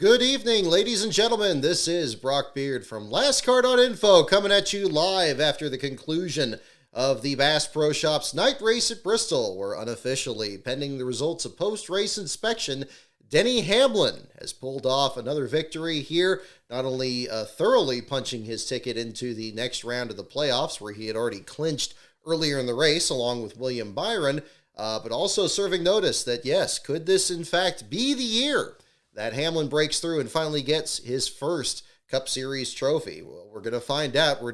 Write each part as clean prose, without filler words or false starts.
Good evening, ladies and gentlemen. This is Brock Beard from Last Card on Info coming at you live after the conclusion of the Bass Pro Shops night race at Bristol, where unofficially, pending the results of post-race inspection, Denny Hamlin has pulled off another victory here, not only thoroughly punching his ticket into the next round of the playoffs, where he had already clinched earlier in the race along with William Byron, but also serving notice that, yes, could this in fact be the year that Hamlin breaks through and finally gets his first Cup Series trophy? Well, we're going to find out. We're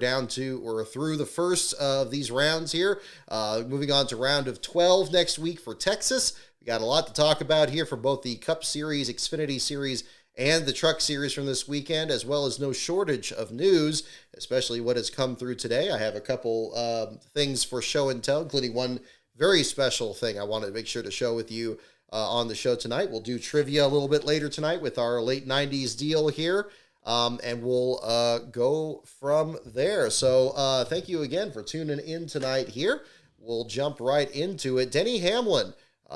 through the first of these rounds here. Moving on to round of 12 next week for Texas. We got a lot to talk about here for both the Cup Series, Xfinity Series, and the Truck Series from this weekend, as well as no shortage of news, especially what has come through today. I have a couple things for show and tell, including one very special thing I wanted to make sure to show with you on the show tonight. We'll do trivia a little bit later tonight with our late 90s deal here, and we'll go from there. So thank you again for tuning in tonight here. We'll jump right into it. Denny Hamlin,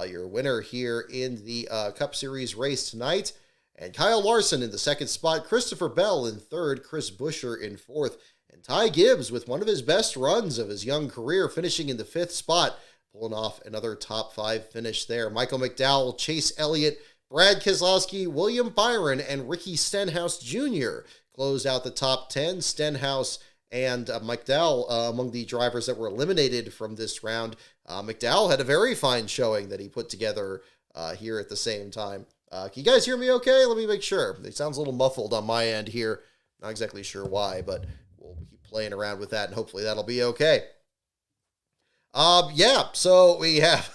your winner here in the Cup Series race tonight, and Kyle Larson in the second spot, Christopher Bell in third, Chris Buescher in fourth, and Ty Gibbs with one of his best runs of his young career, finishing in the fifth spot, pulling off another top five finish there. Michael McDowell, Chase Elliott, Brad Keselowski, William Byron, and Ricky Stenhouse Jr. closed out the top 10. Stenhouse and McDowell among the drivers that were eliminated from this round. McDowell had a very fine showing that he put together here at the same time. Can you guys hear me okay? Let me make sure. It sounds a little muffled on my end here. Not exactly sure why, but we'll keep playing around with that, and hopefully that'll be okay. So we have,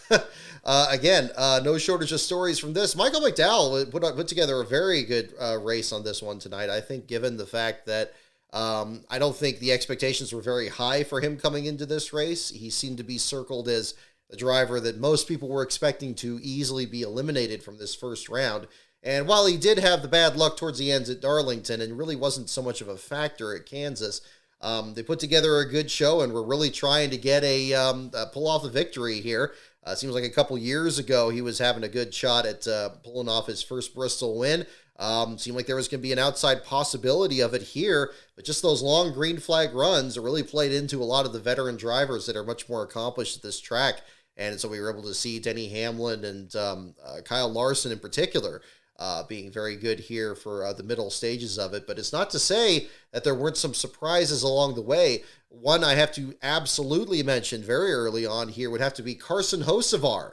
again, no shortage of stories from this. Michael McDowell put together a very good race on this one tonight. I think given the fact that I don't think the expectations were very high for him coming into this race. He seemed to be circled as a driver that most people were expecting to easily be eliminated from this first round. And while he did have the bad luck towards the end at Darlington and really wasn't so much of a factor at Kansas, they put together a good show and were really trying to get pull off a victory here. Seems like a couple years ago he was having a good shot at pulling off his first Bristol win. Seemed like there was going to be an outside possibility of it here, but just those long green flag runs really played into a lot of the veteran drivers that are much more accomplished at this track. And so we were able to see Denny Hamlin and Kyle Larson in particular being very good here for the middle stages of it. But it's not to say that there weren't some surprises along the way. One I have to absolutely mention very early on here would have to be Carson Hocevar.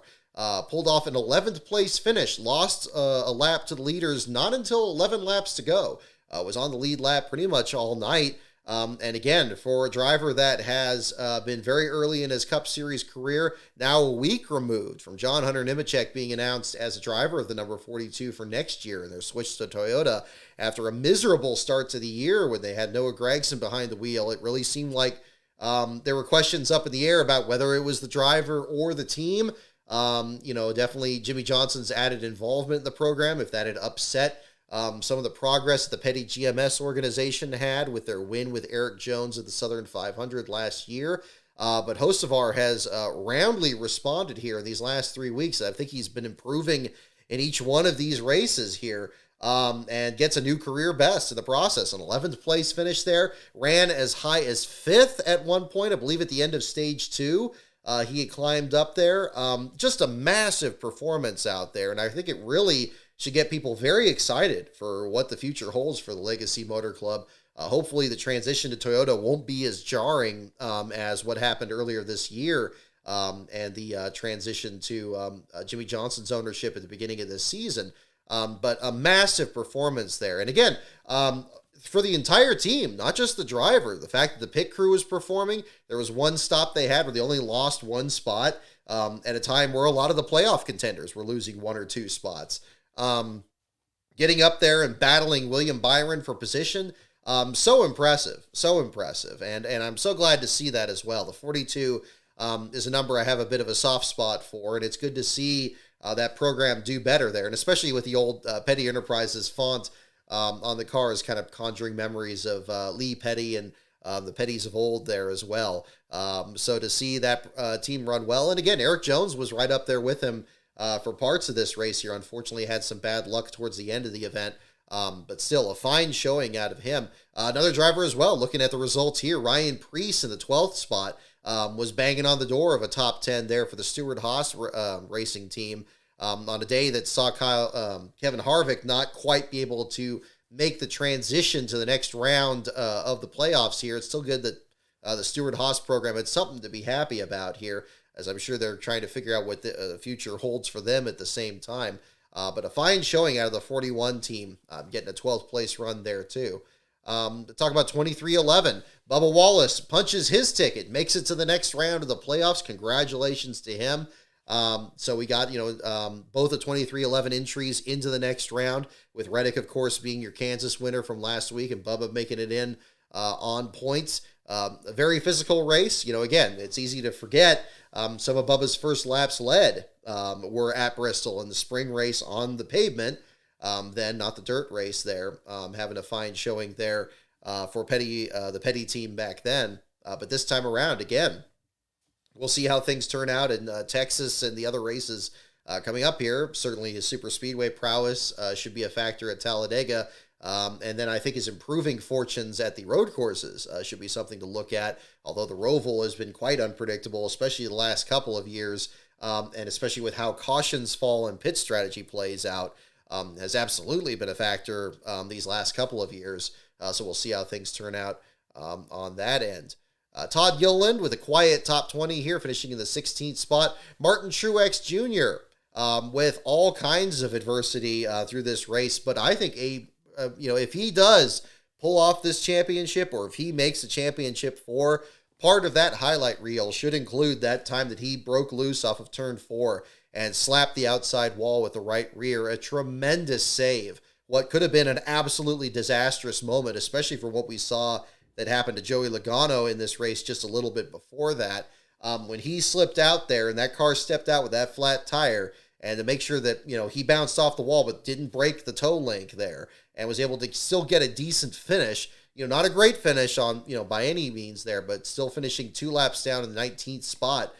Pulled off an 11th place finish, lost a lap to the leaders not until 11 laps to go. Was on the lead lap pretty much all night. And again, for a driver that has been very early in his Cup Series career, now a week removed from John Hunter Nemechek being announced as a driver of the number 42 for next year, and they're switched to Toyota after a miserable start to the year when they had Noah Gragson behind the wheel. It really seemed like there were questions up in the air about whether it was the driver or the team. Definitely Jimmy Johnson's added involvement in the program, if that had upset some of the progress the Petty GMS organization had with their win with Eric Jones at the Southern 500 last year. But Hocevar has roundly responded here in these last 3 weeks. I think he's been improving in each one of these races here, and gets a new career best in the process. An 11th place finish there, ran as high as 5th at one point, I believe at the end of stage 2. He had climbed up there. Just a massive performance out there, and I think it really should get people very excited for what the future holds for the Legacy Motor Club. Hopefully the transition to Toyota won't be as jarring as what happened earlier this year, and the transition to Jimmy Johnson's ownership at the beginning of this season. But a massive performance there. And again, for the entire team, not just the driver, the fact that the pit crew was performing, there was one stop they had where they only lost one spot at a time where a lot of the playoff contenders were losing one or two spots. Getting up there and battling William Byron for position, so impressive. And I'm so glad to see that as well. The 42 is a number I have a bit of a soft spot for, and it's good to see that program do better there, and especially with the old Petty Enterprises font on the car is kind of conjuring memories of Lee Petty and the Pettys of old there as well. So to see that team run well, and again, Eric Jones was right up there with him for parts of this race here. Unfortunately, had some bad luck towards the end of the event, But still, a fine showing out of him. Another driver as well, looking at the results here, Ryan Preece in the 12th spot was banging on the door of a top 10 there for the Stewart-Haas racing team on a day that saw Kevin Harvick not quite be able to make the transition to the next round of the playoffs here. It's still good that the Stewart-Haas program had something to be happy about here, as I'm sure they're trying to figure out what the future holds for them at the same time. But a fine showing out of the 41 team, getting a 12th place run there too. To talk about 23-11, Bubba Wallace punches his ticket, makes it to the next round of the playoffs. Congratulations to him. So we got, both the 23-11 entries into the next round, with Reddick, of course, being your Kansas winner from last week and Bubba making it in on points. A very physical race. Again, it's easy to forget some of Bubba's first laps led were at Bristol in the spring race on the pavement, then not the dirt race there, having a fine showing there for the Petty team back then. But this time around, again, we'll see how things turn out in Texas and the other races coming up here. Certainly his super speedway prowess should be a factor at Talladega. And then I think his improving fortunes at the road courses should be something to look at, although the Roval has been quite unpredictable, especially the last couple of years, and especially with how cautions fall and pit strategy plays out, has absolutely been a factor these last couple of years. So we'll see how things turn out on that end. Todd Gilliland with a quiet top 20 here, finishing in the 16th spot. Martin Truex Jr. With all kinds of adversity through this race, but I think if he does pull off this championship, or if he makes a championship 4, part of that highlight reel should include that time that he broke loose off of turn 4 and slapped the outside wall with the right rear. A tremendous save. What could have been an absolutely disastrous moment, especially for what we saw that happened to Joey Logano in this race just a little bit before that. When he slipped out there and that car stepped out with that flat tire, and to make sure that, he bounced off the wall but didn't break the toe link there and was able to still get a decent finish. Not a great finish on, by any means there, but still finishing 2 laps down in the 19th spot.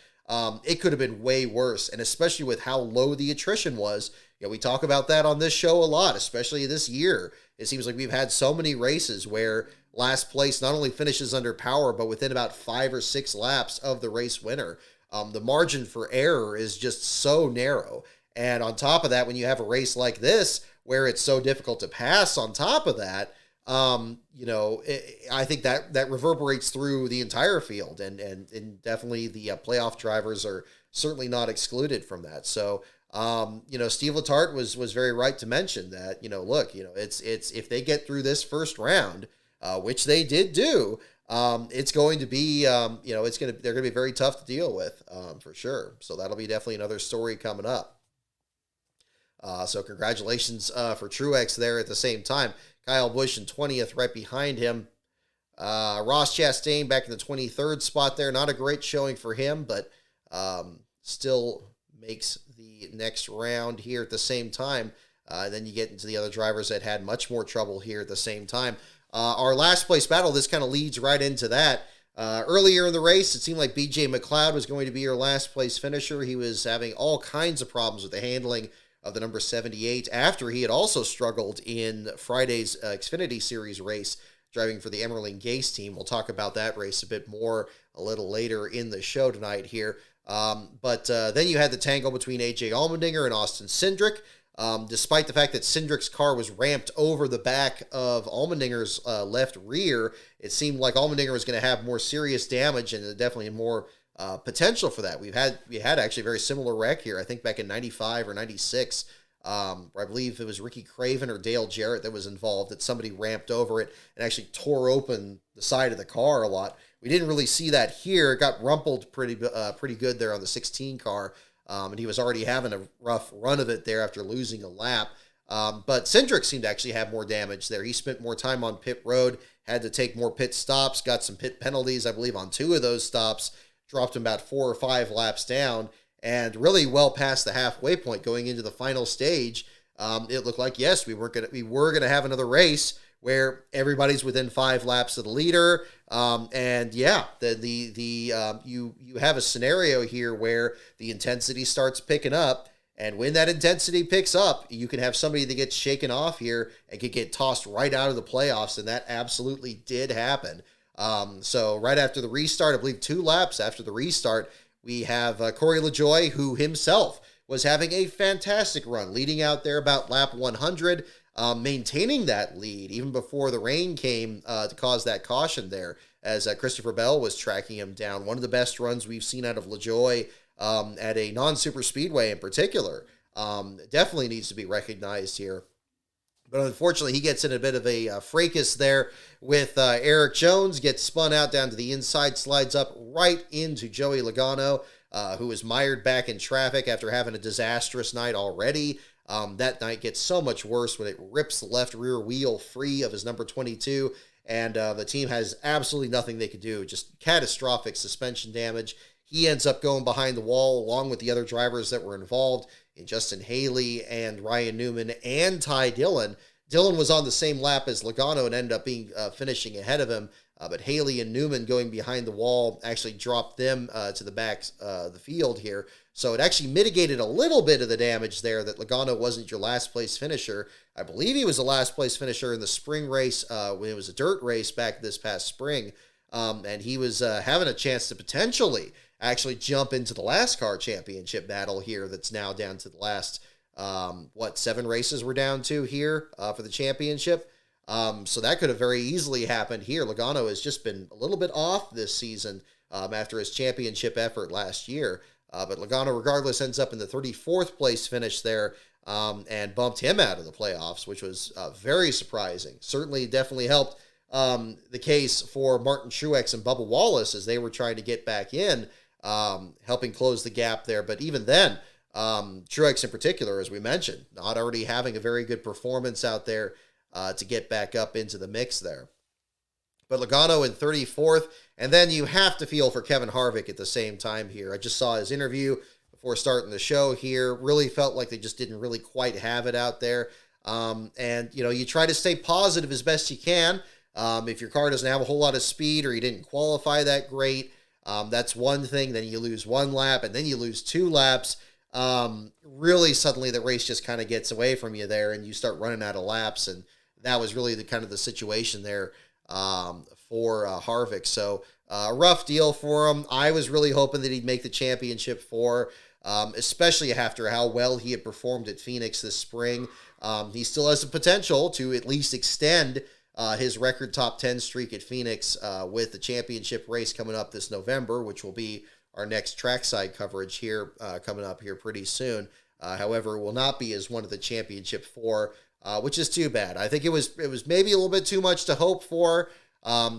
It could have been way worse, and especially with how low the attrition was. We talk about that on this show a lot, especially this year. It seems like we've had so many races where last place not only finishes under power, but within about 5 or 6 laps of the race winner. The margin for error is just so narrow. And on top of that, when you have a race like this, where it's so difficult to pass on top of that, I think that reverberates through the entire field, and definitely the playoff drivers are certainly not excluded from that. So, Steve Letarte was very right to mention that, it's if they get through this first round, which they did do, it's going to be, they're going to be very tough to deal with, for sure. So that'll be definitely another story coming up. So congratulations for Truex there at the same time. Kyle Busch in 20th, right behind him. Ross Chastain back in the 23rd spot there. Not a great showing for him, but still makes the next round here at the same time. Then you get into the other drivers that had much more trouble here at the same time. Our last place battle, this kind of leads right into that. Earlier in the race, it seemed like BJ McLeod was going to be your last place finisher. He was having all kinds of problems with the handling of the number 78 after he had also struggled in Friday's Xfinity Series race driving for the Emerling Gase team. We'll talk about that race a bit more a little later in the show tonight here. But then you had the tangle between AJ Allmendinger and Austin Cindric. Despite the fact that Cindric's car was ramped over the back of Allmendinger's left rear, it seemed like Allmendinger was going to have more serious damage and definitely more potential for that. We had actually a very similar wreck here, I think back in 95 or 96. I believe it was Ricky Craven or Dale Jarrett that was involved, that somebody ramped over it and actually tore open the side of the car a lot. We didn't really see that here. It got rumpled pretty good there on the 16 car, and he was already having a rough run of it there after losing a lap. But Cindric seemed to actually have more damage there. He spent more time on pit road, had to take more pit stops, got some pit penalties, I believe, on 2 of those stops, dropped him about 4 or 5 laps down, and really well past the halfway point going into the final stage. It looked like, yes, we were gonna have another race where everybody's within 5 laps of the leader. And yeah, you have a scenario here where the intensity starts picking up, And when that intensity picks up, you can have somebody that gets shaken off here and could get tossed right out of the playoffs. And that absolutely did happen. So right after the restart, I believe 2 laps after the restart, we have Corey LaJoie, who himself was having a fantastic run, leading out there about lap 100, maintaining that lead even before the rain came to cause that caution there, as Christopher Bell was tracking him down. One of the best runs we've seen out of LaJoie at a non-super speedway in particular. Definitely needs to be recognized here. But unfortunately, he gets in a bit of a fracas there with Eric Jones, gets spun out down to the inside, slides up right into Joey Logano, who was mired back in traffic after having a disastrous night already. That night gets so much worse when it rips the left rear wheel free of his number 22, and the team has absolutely nothing they could do, just catastrophic suspension damage. He ends up going behind the wall along with the other drivers that were involved in Justin Haley and Ryan Newman and Ty Dillon. Dillon was on the same lap as Logano and ended up being finishing ahead of him, but Haley and Newman going behind the wall actually dropped them to the back of the field here. So it actually mitigated a little bit of the damage there, that Logano wasn't your last place finisher. I believe he was the last place finisher in the spring race when it was a dirt race back this past spring. And he was having a chance to potentially actually jump into the last car championship battle here that's now down to the last, 7 races we're down to here for the championship. So that could have very easily happened here. Logano has just been a little bit off this season after his championship effort last year. But Logano, regardless, ends up in the 34th place finish there and bumped him out of the playoffs, which was very surprising. Certainly definitely helped the case for Martin Truex and Bubba Wallace as they were trying to get back in, helping close the gap there. But even then, Truex in particular, as we mentioned, not already having a very good performance out there to get back up into the mix there. But Logano in 34th, and then you have to feel for Kevin Harvick at the same time here. I just saw his interview before starting the show here. Really felt like they just didn't really quite have it out there. And, you try to stay positive as best you can. If your car doesn't have a whole lot of speed or you didn't qualify that great, that's one thing. Then you lose 1 lap and then you lose 2 laps. Really suddenly the race just kind of gets away from you there and you start running out of laps. And that was really the kind of the situation there for Harvick. So a rough deal for him. I was really hoping that he'd make the championship 4, especially after how well he had performed at Phoenix this spring. He still has the potential to at least extend his record top 10 streak at Phoenix with the championship race coming up this November, which will be our next trackside coverage here coming up here pretty soon. However, will not be as one of the championship 4, which is too bad. I think it was maybe a little bit too much to hope for,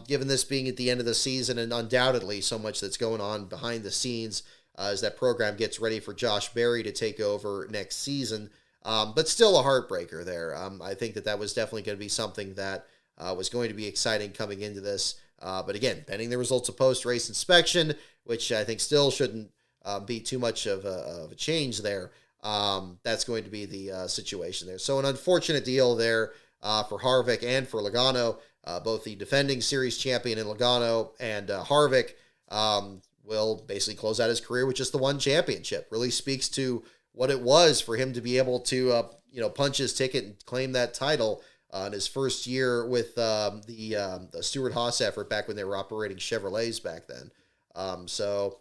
given this being at the end of the season and undoubtedly so much that's going on behind the scenes as that program gets ready for Josh Berry to take over next season. But still a heartbreaker there. I think that was definitely going to be something that was going to be exciting coming into this. But again, pending the results of post-race inspection, which I think still shouldn't be too much of a change there. That's going to be the situation there. So an unfortunate deal there for Harvick and for Logano. Both the defending series champion in Logano and Harvick will basically close out his career with just the 1 championship. Really speaks to what it was for him to be able to punch his ticket and claim that title in his first year with the Stewart-Haas effort back when they were operating Chevrolets back then. So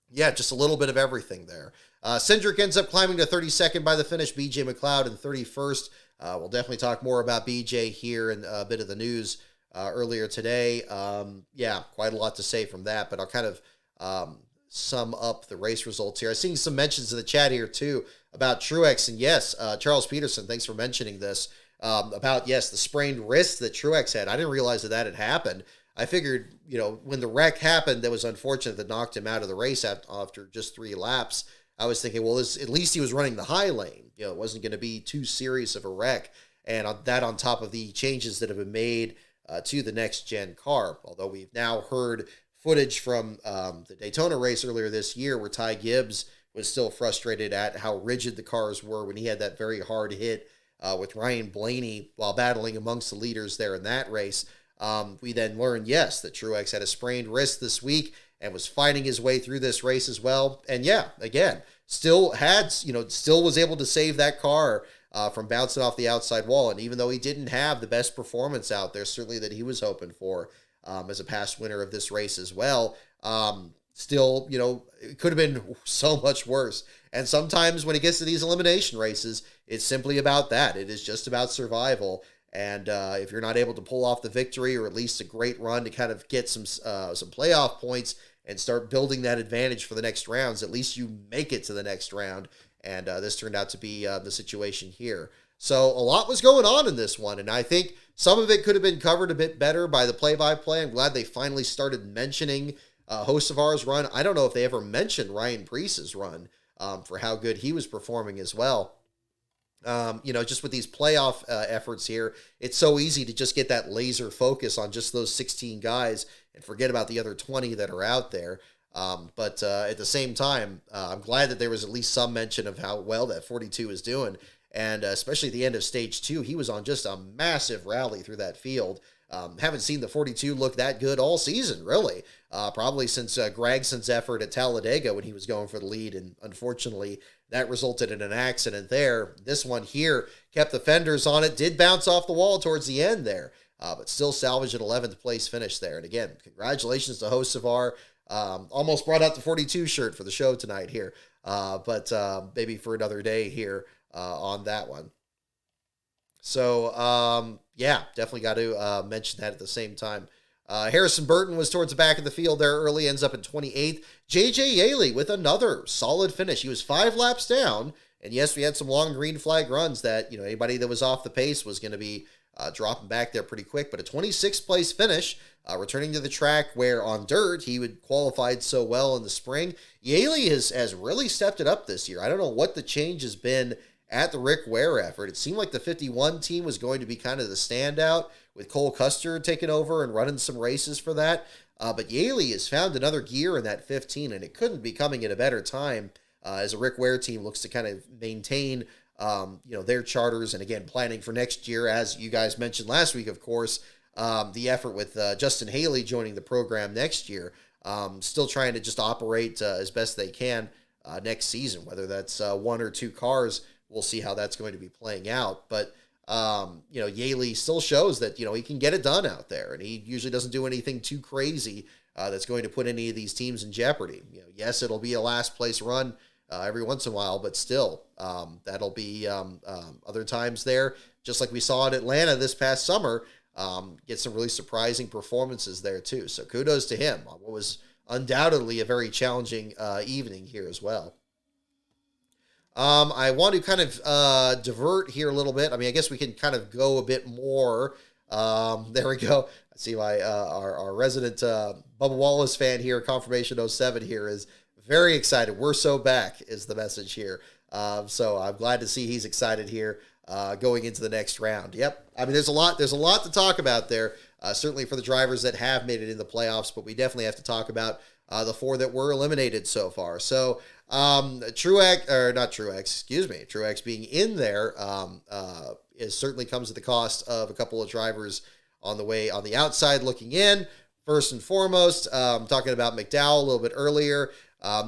yeah, just a little bit of everything there. Cindric ends up climbing to 32nd by the finish. BJ McLeod in 31st. We'll definitely talk more about BJ here in a bit of the news earlier today. Quite a lot to say from that, but I'll kind of sum up the race results here. I've seen some mentions in the chat here too about Truex, and yes, Charles Peterson, thanks for mentioning this, about, the sprained wrist that Truex had. I didn't realize that had happened. I figured, when the wreck happened, that was unfortunate that knocked him out of the race after just 3 laps. I was thinking, well, at least he was running the high lane. It wasn't going to be too serious of a wreck. And on top of the changes that have been made to the next-gen car. Although we've now heard footage from the Daytona race earlier this year where Ty Gibbs was still frustrated at how rigid the cars were when he had that very hard hit with Ryan Blaney while battling amongst the leaders there in that race. We then learned, that Truex had a sprained wrist this week and was fighting his way through this race as well. And again, still had, still was able to save that car from bouncing off the outside wall. And even though he didn't have the best performance out there, certainly that he was hoping for as a past winner of this race as well, still, it could have been so much worse. And sometimes when it gets to these elimination races, it's simply about that. It is just about survival. And if you're not able to pull off the victory or at least a great run to kind of get some playoff points and start building that advantage for the next rounds, at least you make it to the next round. And this turned out to be the situation here. So a lot was going on in this one, and I think some of it could have been covered a bit better by the play-by-play. I'm glad they finally started mentioning Hocevar's run. I don't know if they ever mentioned Ryan Preece's run for how good he was performing as well. Just with these playoff efforts here, it's so easy to just get that laser focus on just those 16 guys and forget about the other 20 that are out there. But at the same time, I'm glad that there was at least some mention of how well that 42 is doing. And especially at the end of stage 2, he was on just a massive rally through that field. Haven't seen the 42 look that good all season, really. Probably since Gregson's effort at Talladega when he was going for the lead. And unfortunately, that resulted in an accident there. This one here kept the fenders on it, did bounce off the wall towards the end there, but still salvaged an 11th place finish there. And again, congratulations to Hocevar. Almost brought out the 42 shirt for the show tonight here, but maybe for another day here on that one. So, yeah, definitely got to mention that at the same time. Harrison Burton was towards the back of the field there early, ends up in 28th. J.J. Yaley with another solid finish. He was 5 laps down, and yes, we had some long green flag runs that, anybody that was off the pace was going to be dropping back there pretty quick, but a 26th place finish, returning to the track where on dirt he would qualified so well in the spring. Yaley has really stepped it up this year. I don't know what the change has been at the Rick Ware effort. It seemed like the 51 team was going to be kind of the standout with Cole Custer taking over and running some races for that. But Yaley has found another gear in that 15, and it couldn't be coming at a better time as a Rick Ware team looks to kind of maintain their charters, and again, planning for next year, as you guys mentioned last week, of course, the effort with Justin Haley joining the program next year, still trying to just operate as best they can next season, whether that's 1 or 2 cars. We'll see how that's going to be playing out. But, Yaley still shows that, he can get it done out there, and he usually doesn't do anything too crazy that's going to put any of these teams in jeopardy. Yes, it'll be a last place run every once in a while, but still, that'll be other times there, just like we saw in Atlanta this past summer, get some really surprising performances there too. So kudos to him on what was undoubtedly a very challenging evening here as well. I want to kind of divert here a little bit. I mean, I guess we can kind of go a bit more. There we go. I see my our resident Bubba Wallace fan here, Confirmation 07 here, is very excited. We're so back is the message here. So I'm glad to see he's excited here going into the next round. Yep. I mean, there's a lot to talk about there, certainly for the drivers that have made it in the playoffs, but we definitely have to talk about the 4 that were eliminated so far. So Truex being in there is certainly comes at the cost of a couple of drivers on the outside looking in. First and foremost, talking about McDowell a little bit earlier.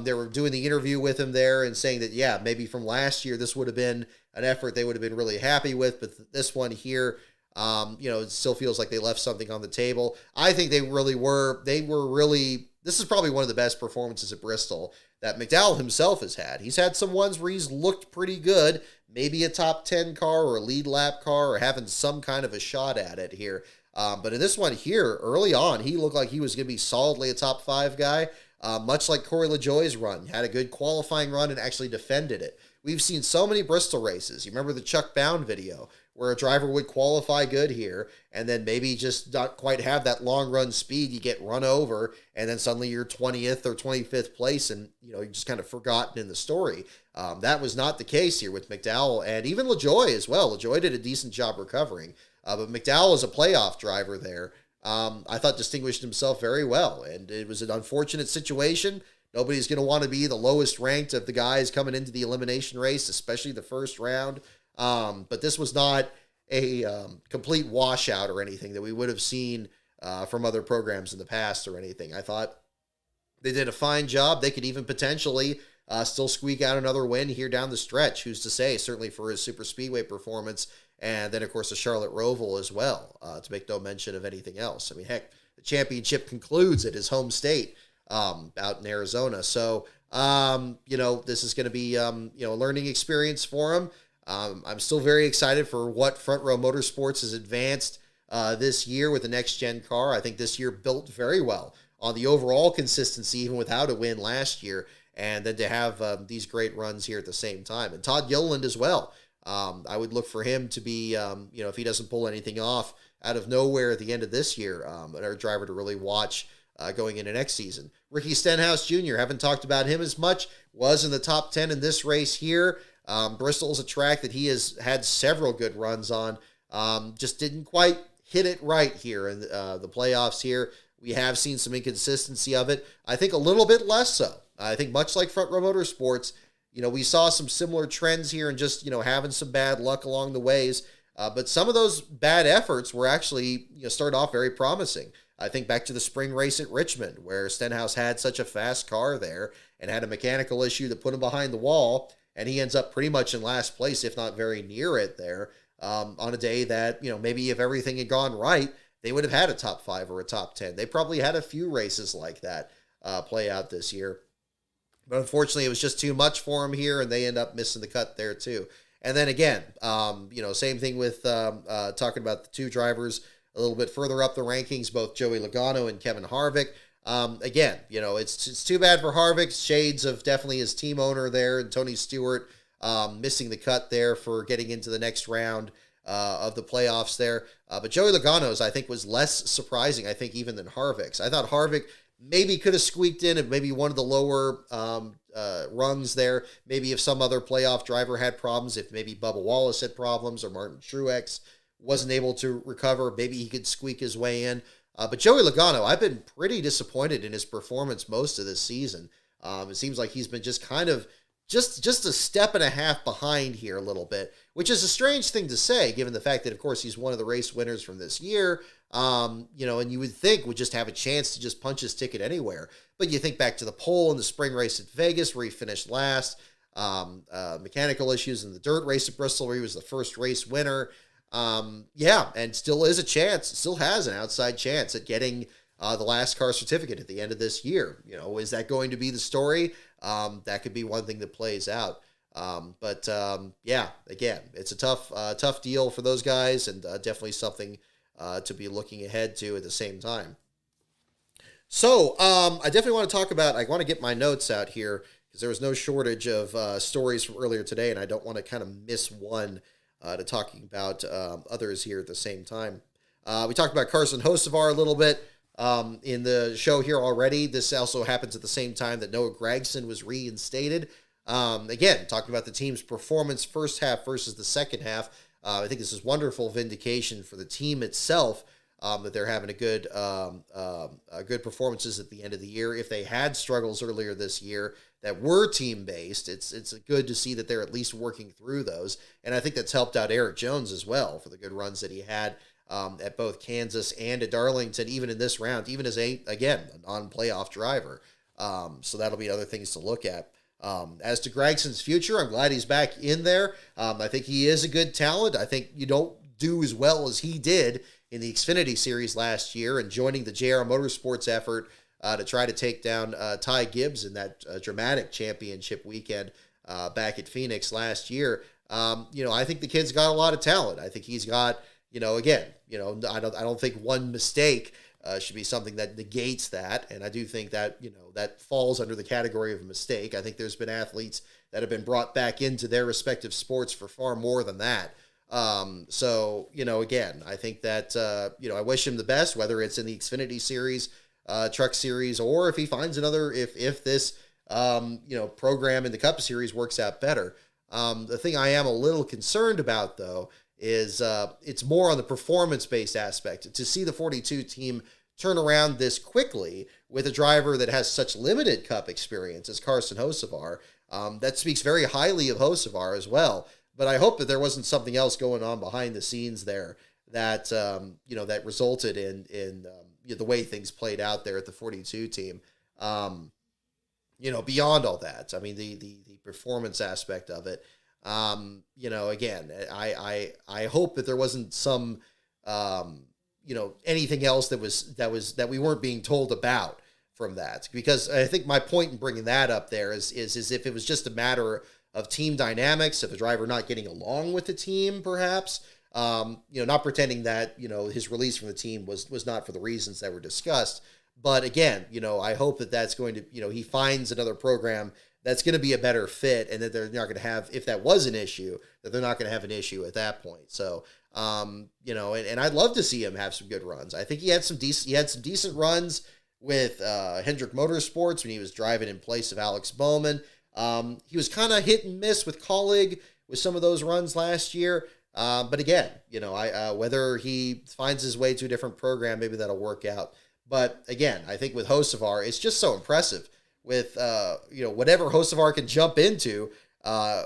They were doing the interview with him there and saying that, yeah, maybe from last year, this would have been an effort they would have been really happy with. But this one here, it still feels like they left something on the table. I think they really were. This is probably one of the best performances at Bristol that McDowell himself has had. He's had some ones where he's looked pretty good, maybe a top 10 car or a lead lap car or having some kind of a shot at it here. But in this one here, early on, he looked like he was going to be solidly a top 5 guy. Much like Corey LaJoie's run, had a good qualifying run and actually defended it. We've seen so many Bristol races. You remember the Chuck Bound video where a driver would qualify good here and then maybe just not quite have that long run speed. You get run over and then suddenly you're 20th or 25th place and, you're just kind of forgotten in the story. That was not the case here with McDowell and even LaJoie as well. LaJoie did a decent job recovering, but McDowell is a playoff driver there. I thought distinguished himself very well, and it was an unfortunate situation. Nobody's going to want to be the lowest ranked of the guys coming into the elimination race, especially the first round. But this was not a complete washout or anything that we would have seen from other programs in the past or anything. I thought they did a fine job. They could even potentially still squeak out another win here down the stretch. Who's to say? Certainly for his super speedway performance, and then of course the Charlotte Roval as well. To make no mention of anything else. I mean, heck, the championship concludes at his home state out in Arizona. So this is going to be a learning experience for him. I'm still very excited for what Front Row Motorsports has advanced this year with the next gen car. I think this year built very well on the overall consistency, even without a win last year, and then to have these great runs here at the same time. And Todd Gilliland as well. I would look for him to be, if he doesn't pull anything off out of nowhere at the end of this year, another driver to really watch going into next season. Ricky Stenhouse Jr., haven't talked about him as much, was in the top 10 in this race here. Bristol is a track that he has had several good runs on, just didn't quite hit it right here in the playoffs here. We have seen some inconsistency of it. I think a little bit less so. I think much like Front Row Motorsports, we saw some similar trends here and just, having some bad luck along the ways. But some of those bad efforts were actually, started off very promising. I think back to the spring race at Richmond, where Stenhouse had such a fast car there and had a mechanical issue that put him behind the wall, and he ends up pretty much in last place, if not very near it there, on a day that, maybe if everything had gone right, they would have had a top 5 or a top 10. They probably had a few races like that play out this year. But unfortunately, it was just too much for him here, and they end up missing the cut there too. And then again, same thing with talking about the two drivers a little bit further up the rankings, both Joey Logano and Kevin Harvick. Again, it's too bad for Harvick. Shades of definitely his team owner there, and Tony Stewart missing the cut there for getting into the next round of the playoffs there. But Joey Logano's, I think, was less surprising, I think, even than Harvick's. I thought Harvick maybe could have squeaked in at maybe one of the lower rungs there. Maybe if some other playoff driver had problems, if maybe Bubba Wallace had problems or Martin Truex wasn't able to recover, maybe he could squeak his way in. But Joey Logano, I've been pretty disappointed in his performance most of this season. It seems like he's been just kind of just a step and a half behind here a little bit, which is a strange thing to say, given the fact that, of course, he's one of the race winners from this year, and you would think would just have a chance to just punch his ticket anywhere. But you think back to the pole in the spring race at Vegas, where he finished last, mechanical issues in the dirt race at Bristol, where he was the first race winner. And still is a chance, still has an outside chance at getting the last car certificate at the end of this year. Is that going to be the story? That could be one thing that plays out. Again, it's a tough deal for those guys, and definitely something to be looking ahead to at the same time. So I definitely want to talk about, I want to get my notes out here because there was no shortage of stories from earlier today, and I don't want to kind of miss one to talking about others here at the same time. We talked about Carson Hocevar a little bit in the show here already. This also happens at the same time that Noah Gragson was reinstated. Again, talking about the team's performance first half versus the second half. I think this is wonderful vindication for the team itself, that they're having good performances at the end of the year. If they had struggles earlier this year that were team-based, it's good to see that they're at least working through those. And I think that's helped out Eric Jones as well for the good runs that he had at both Kansas and at Darlington, even in this round, even as a non-playoff driver. So that'll be other things to look at. As to Gragson's future, I'm glad he's back in there. I think he is a good talent. I think you don't do as well as he did in the Xfinity Series last year and joining the JR Motorsports effort to try to take down Ty Gibbs in that dramatic championship weekend back at Phoenix last year. I think the kid's got a lot of talent. I think he's got, I don't think one mistake should be something that negates that. And I do think that, that falls under the category of a mistake. I think there's been athletes that have been brought back into their respective sports for far more than that. Again, I think that, I wish him the best, whether it's in the Xfinity Series, Truck Series, or if he finds another, if this, program in the Cup Series works out better. The thing I am a little concerned about, though, is it's more on the performance-based aspect. To see the 42 team turn around this quickly with a driver that has such limited Cup experience as Carson Hocevar, that speaks very highly of Hocevar as well. But I hope that there wasn't something else going on behind the scenes there that that resulted in the way things played out there at the 42 team. beyond all that, I mean, the performance aspect of it, again, I hope that there wasn't some, anything else that we weren't being told about from that, because I think my point in bringing that up there is if it was just a matter of team dynamics, of a driver not getting along with the team, perhaps, not pretending that, his release from the team was not for the reasons that were discussed. But again, I hope that that's going to, he finds another program that's going to be a better fit, and that they're not going to have, if that was an issue, that they're not going to have an issue at that point. So, and I'd love to see him have some good runs. I think he had some decent runs with Hendrick Motorsports when he was driving in place of Alex Bowman. He was kind of hit and miss with Colleague with some of those runs last year. But again, whether he finds his way to a different program, maybe that'll work out. But again, I think with Hocevar, it's just so impressive with, whatever Hocevar can jump into,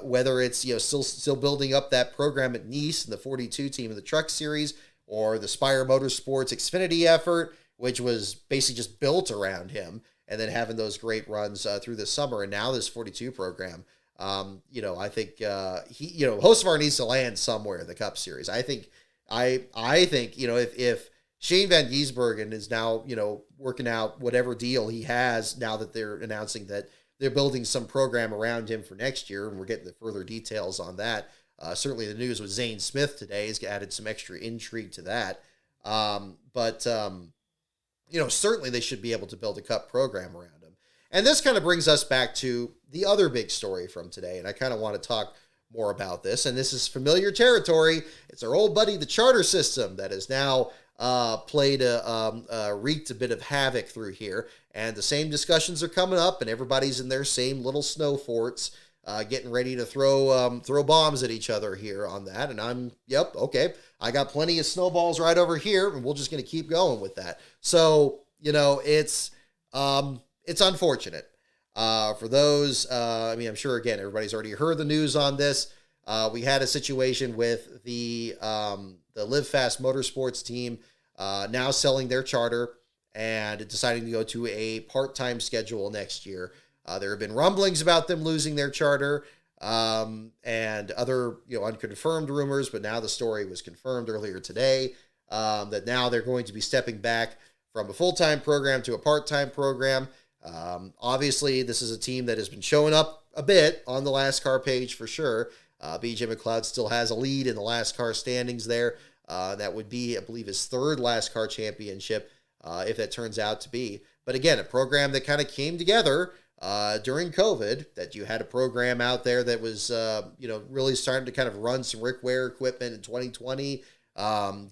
whether it's, still building up that program at Nice and the 42 team of the Truck Series, or the Spire Motorsports Xfinity effort, which was basically just built around him, and then having those great runs through the summer, and now this 42 program. I think Hocevar needs to land somewhere in the Cup Series. I think, if Shane Van Gisbergen is now, working out whatever deal he has now that they're announcing that they're building some program around him for next year, and we're getting the further details on that. Certainly the news with Zane Smith today has added some extra intrigue to that. Certainly they should be able to build a Cup program around him. And this kind of brings us back to the other big story from today, and I kind of want to talk more about this, and this is familiar territory. It's our old buddy, the charter system, that has now wreaked a bit of havoc through here, and the same discussions are coming up, and everybody's in their same little snow forts, getting ready to throw bombs at each other here on that. And okay, I got plenty of snowballs right over here, and we're just going to keep going with that. So it's unfortunate for those. I'm sure, again, everybody's already heard the news on this. We had a situation with the Live Fast Motorsports team now selling their charter and deciding to go to a part-time schedule next year. There have been rumblings about them losing their charter and other unconfirmed rumors, but now the story was confirmed earlier today that now they're going to be stepping back from a full-time program to a part-time program. Obviously, this is a team that has been showing up a bit on the Last Car page for sure. BJ McLeod still has a lead in the Last Car standings there. That would be, I believe, his third Last Car championship, if that turns out to be. But again, a program that kind of came together during COVID, that you had a program out there that was, really starting to kind of run some Rick Ware equipment in 2020,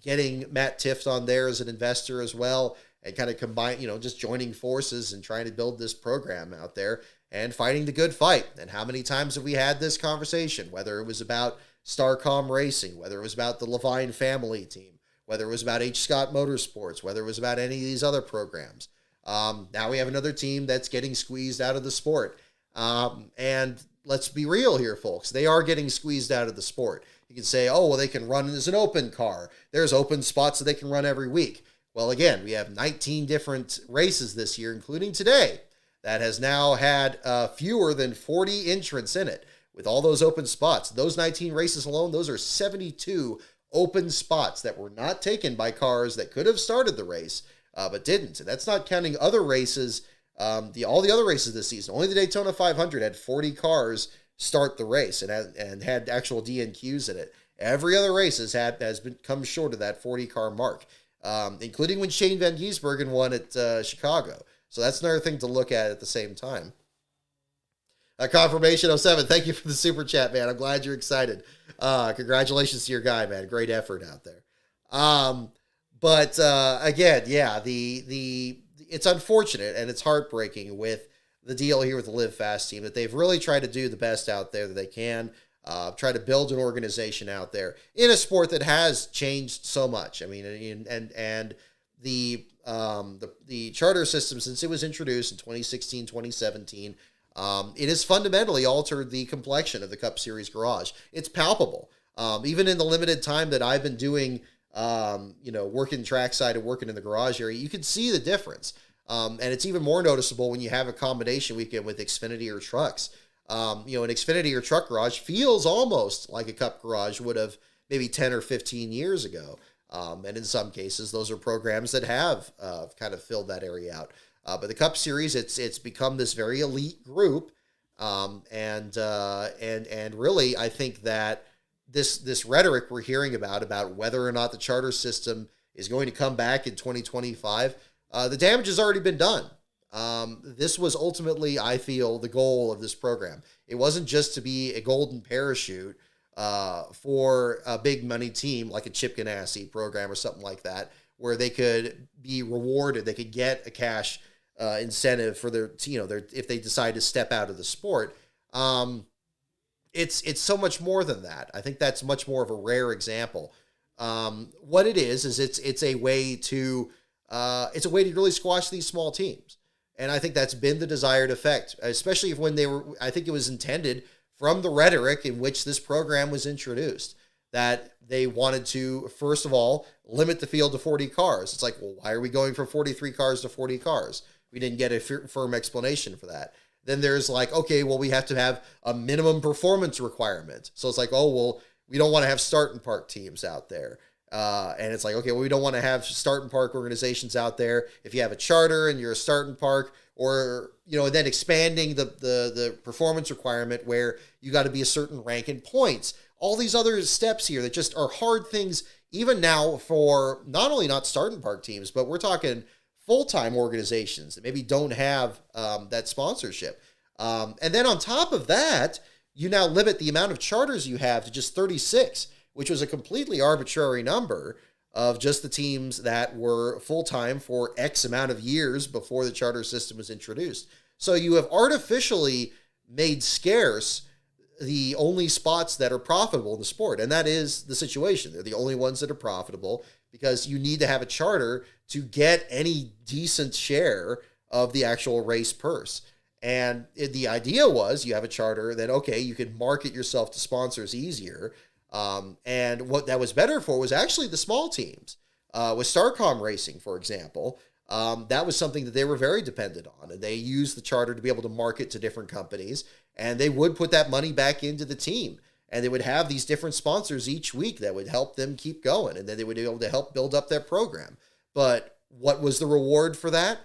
getting Matt Tifft on there as an investor as well, and kind of combine, just joining forces and trying to build this program out there and fighting the good fight. And how many times have we had this conversation, whether it was about Starcom Racing, whether it was about the Levine family team, whether it was about H. Scott Motorsports, whether it was about any of these other programs. Now we have another team that's getting squeezed out of the sport. And let's be real here, folks. They are getting squeezed out of the sport. You can say, oh, well, they can run as an open car. There's open spots that they can run every week. Well, again, we have 19 different races this year, including today, that has now had fewer than 40 entrants in it with all those open spots. Those 19 races alone, those are 72 open spots that were not taken by cars that could have started the race, but didn't. And that's not counting other races, all the other races this season. Only the Daytona 500 had 40 cars start the race and had actual DNQs in it. Every other race has come short of that 40 car mark, including when Shane Van Gisbergen won at Chicago. So that's another thing to look at the same time. Confirmation 07, thank you for the super chat, man. I'm glad you're excited. Congratulations to your guy, man. Great effort out there. Again, yeah, it's unfortunate and it's heartbreaking with the deal here with the Live Fast team, that they've really tried to do the best out there that they can, try to build an organization out there in a sport that has changed so much. I mean, and the charter system, since it was introduced in 2016, 2017, it has fundamentally altered the complexion of the Cup Series garage. It's palpable. Even in the limited time that I've been doing, working trackside and working in the garage area, you can see the difference. And it's even more noticeable when you have a combination weekend with Xfinity or trucks. An Xfinity or truck garage feels almost like a Cup garage would have maybe 10 or 15 years ago. And in some cases, those are programs that have kind of filled that area out. But the Cup Series, it's become this very elite group, and really, I think that this rhetoric we're hearing about whether or not the charter system is going to come back in 2025, the damage has already been done. This was ultimately, I feel, the goal of this program. It wasn't just to be a golden parachute for a big money team like a Chip Ganassi program or something like that, where they could be rewarded, they could get a cash incentive for their if they decide to step out of the sport. It's so much more than that. I think that's much more of a rare example. What it is it's a way to really squash these small teams. And I think that's been the desired effect, especially I think it was intended from the rhetoric in which this program was introduced, that they wanted to, first of all, limit the field to 40 cars. It's like, well, why are we going from 43 cars to 40 cars? We didn't get a firm explanation for that. Then there's like, okay, well, we have to have a minimum performance requirement. So it's like, oh, well, we don't want to have start and park teams out there. And it's like, okay, well, we don't want to have start and park organizations out there. If you have a charter and you're a start and park, or, and then expanding the performance requirement where you got to be a certain rank in points. All these other steps here that just are hard things, even now, for not only not start and park teams, but we're talking full-time organizations that maybe don't have that sponsorship. And then on top of that, you now limit the amount of charters you have to just 36, which was a completely arbitrary number of just the teams that were full-time for X amount of years before the charter system was introduced. So you have artificially made scarce the only spots that are profitable in the sport. And that is the situation. They're the only ones that are profitable because you need to have a charter to get any decent share of the actual race purse. And the idea was you have a charter that, okay, you could market yourself to sponsors easier. And what that was better for was actually the small teams. With Starcom Racing, for example, that was something that they were very dependent on. And they used the charter to be able to market to different companies. And they would put that money back into the team. And they would have these different sponsors each week that would help them keep going. And then they would be able to help build up their program. But what was the reward for that?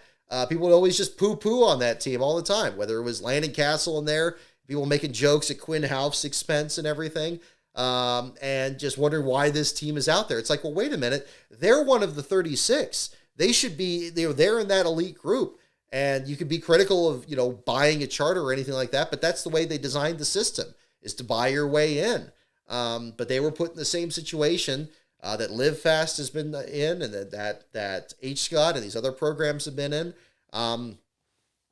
People would always just poo-poo on that team all the time, whether it was Landon Castle in there, people making jokes at Quinn Houff's expense and everything, and just wondering why this team is out there. It's like, well, wait a minute. They're one of the 36. They should be, they're in that elite group. And you could be critical of, buying a charter or anything like that, but that's the way they designed the system, is to buy your way in. But they were put in the same situation that Live Fast has been in, and that H. Scott and these other programs have been in.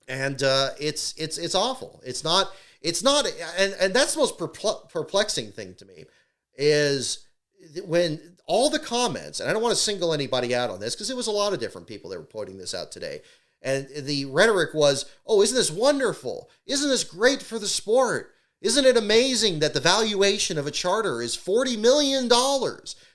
It's awful. It's not, and that's the most perplexing thing to me, is when all the comments, and I don't want to single anybody out on this because it was a lot of different people that were putting this out today. And the rhetoric was, oh, isn't this wonderful? Isn't this great for the sport? Isn't it amazing that the valuation of a charter is $40 million?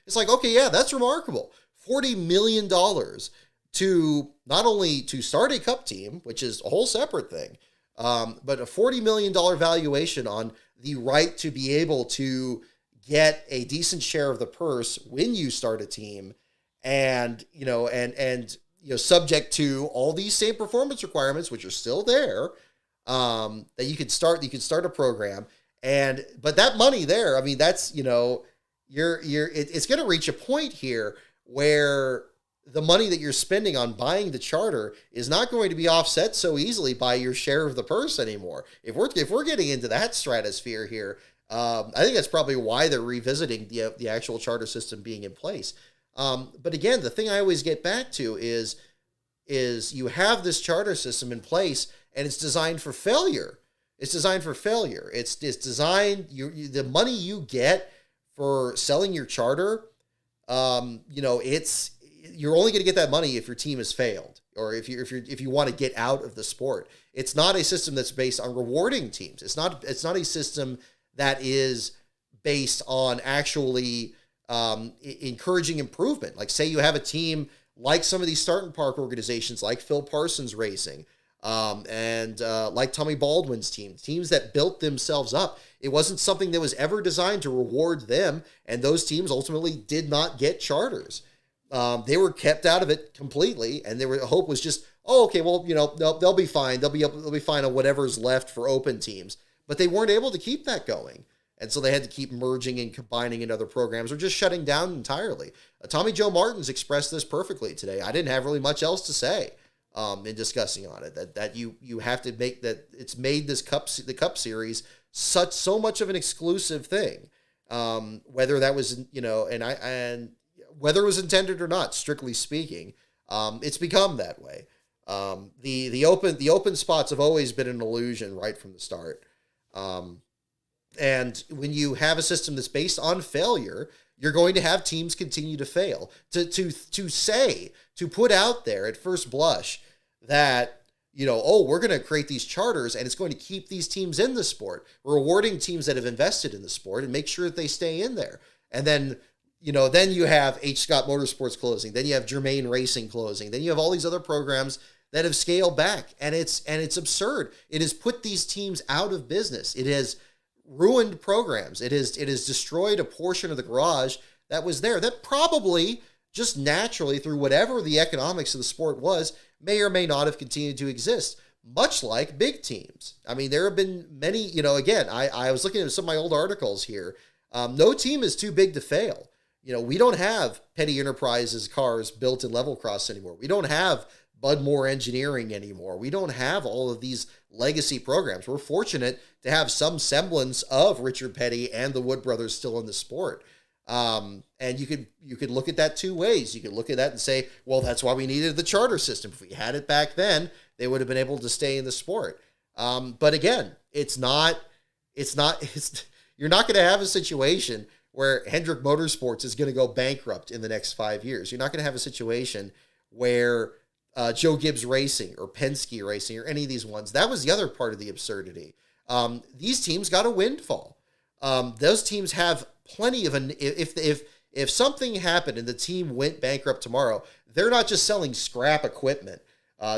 It's like, okay, yeah, that's remarkable. $40 million to not only to start a cup team, which is a whole separate thing, but a $40 million valuation on the right to be able to get a decent share of the purse when you start a team, and subject to all these same performance requirements, which are still there, that you could start a program. But that money there, I mean, that's, it's going to reach a point here where the money that you're spending on buying the charter is not going to be offset so easily by your share of the purse anymore. If we're getting into that stratosphere here, I think that's probably why they're revisiting the actual charter system being in place. But again, the thing I always get back to is you have this charter system in place and it's designed for failure. It's designed for failure. It's designed, the money you get for selling your charter, you're only going to get that money if your team has failed, or if you want to get out of the sport. It's not a system that's based on rewarding teams. It's not a system that is based on actually encouraging improvement. Like, say you have a team like some of these start and park organizations like Phil Parsons Racing, and like Tommy Baldwin's teams that built themselves up. It wasn't something that was ever designed to reward them, and those teams ultimately did not get charters. They were kept out of it completely, and their hope was just, oh, okay, well, they'll be fine. They'll be fine on whatever's left for open teams. But they weren't able to keep that going. And so they had to keep merging and combining in other programs or just shutting down entirely. Tommy Joe Martins expressed this perfectly today. I didn't have really much else to say in discussing on it. That you have to make that it's made the Cup Series so much of an exclusive thing. Whether that was and whether it was intended or not, strictly speaking, it's become that way. The open spots have always been an illusion right from the start. And when you have a system that's based on failure, you're going to have teams continue to fail. To put out there at first blush that, we're going to create these charters and it's going to keep these teams in the sport, rewarding teams that have invested in the sport and make sure that they stay in there. And then, then you have H. Scott Motorsports closing, then you have Germain Racing closing, then you have all these other programs that have scaled back, and it's absurd. It has put these teams out of business. It has ruined programs. It has destroyed a portion of the garage that was there that probably just naturally, through whatever the economics of the sport was, may or may not have continued to exist, much like big teams. I mean, there have been many, again, I was looking at some of my old articles here. No team is too big to fail. We don't have Petty Enterprises cars built in level cross anymore. We don't have Budmore Engineering anymore. We don't have all of these legacy programs. We're fortunate to have some semblance of Richard Petty and the Wood brothers still in the sport. And you could look at that two ways. You could look at that and say, well, that's why we needed the charter system. If we had it back then, they would have been able to stay in the sport. But again, you're not going to have a situation where Hendrick Motorsports is going to go bankrupt in the next 5 years. You're not going to have a situation where Joe Gibbs Racing or Penske Racing or any of these ones. That was the other part of the absurdity. These teams got a windfall. Those teams have plenty of if something happened and the team went bankrupt tomorrow, they're not just selling scrap equipment.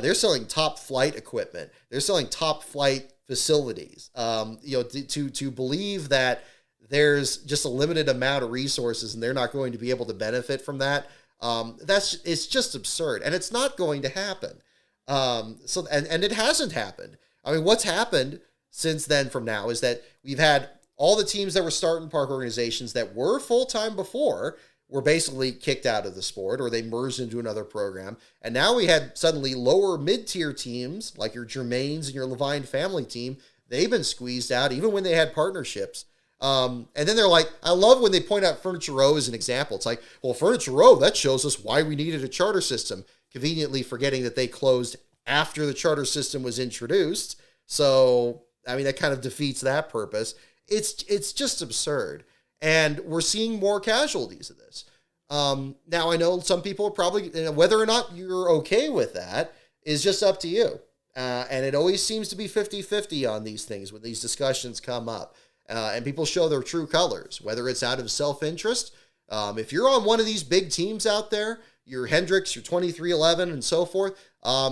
They're selling top flight equipment. They're selling top flight facilities. To believe that there's just a limited amount of resources and they're not going to be able to benefit from that. It's just absurd, and it's not going to happen. And it hasn't happened. I mean, what's happened since then from now is that we've had all the teams that were start and park organizations that were full-time before were basically kicked out of the sport, or they merged into another program. And now we had suddenly lower mid-tier teams like your Germains and your Levine family team. They've been squeezed out even when they had partnerships. And then they're like, I love when they point out Furniture Row as an example. It's like, well, Furniture Row, that shows us why we needed a charter system, conveniently forgetting that they closed after the charter system was introduced. So, I mean, that kind of defeats that purpose. It's just absurd. And we're seeing more casualties of this. Now, I know some people are probably, whether or not you're okay with that is just up to you. And it always seems to be 50-50 on these things when these discussions come up. And people show their true colors, whether it's out of self-interest. If you're on one of these big teams out there, your Hendricks, your 2311 and so forth,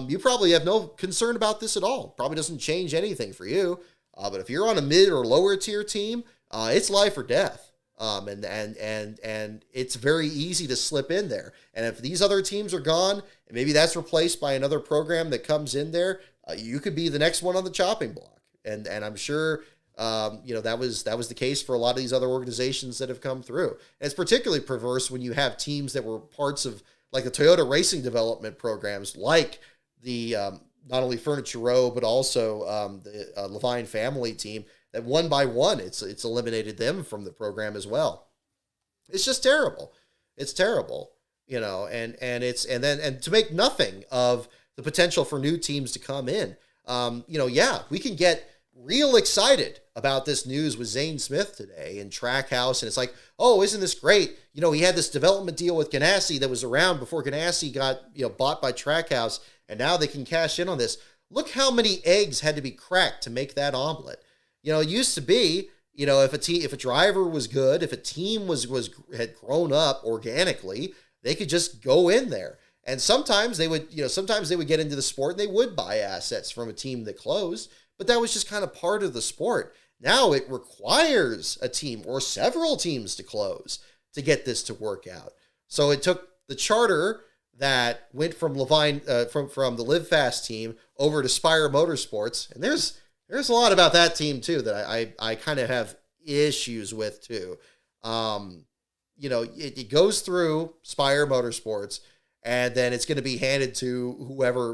you probably have no concern about this at all. Probably doesn't change anything for you. But if you're on a mid or lower tier team, it's life or death. And it's very easy to slip in there. And if these other teams are gone, and maybe that's replaced by another program that comes in there, you could be the next one on the chopping block. And I'm sure that was the case for a lot of these other organizations that have come through. And it's particularly perverse when you have teams that were parts of like the Toyota racing development programs, like the not only Furniture Row but also the Levine family team, that one by one it's eliminated them from the program as well. It's just terrible. It's terrible, and to make nothing of the potential for new teams to come in. We can get real excited about this news with Zane Smith today in Trackhouse, and it's like, oh, isn't this great? He had this development deal with Ganassi that was around before Ganassi got bought by Trackhouse, and now they can cash in on this. Look how many eggs had to be cracked to make that omelet. It used to be, if a driver was good, if a team had grown up organically, they could just go in there. And sometimes they would, sometimes they would get into the sport and they would buy assets from a team that closed, but that was just kind of part of the sport. Now it requires a team or several teams to close to get this to work out. So it took the charter that went from Levine, from the Live Fast team over to Spire Motorsports, and there's a lot about that team too that I kind of have issues with too. It goes through Spire Motorsports, and then it's going to be handed to whoever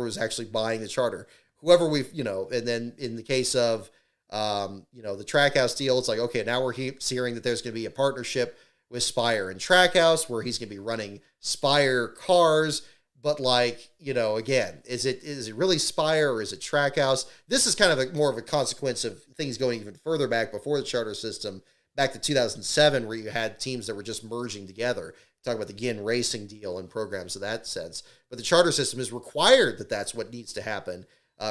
was actually buying the charter, whoever and then in the case of the Trackhouse deal, it's like, okay, now we're hearing that there's going to be a partnership with Spire and Trackhouse where he's going to be running Spire cars. But again, is it really Spire or is it Trackhouse? This is kind of more of a consequence of things going even further back before the charter system, back to 2007, where you had teams that were just merging together. Talk about the Ginn Racing deal and programs of that sense. But the charter system is required that's what needs to happen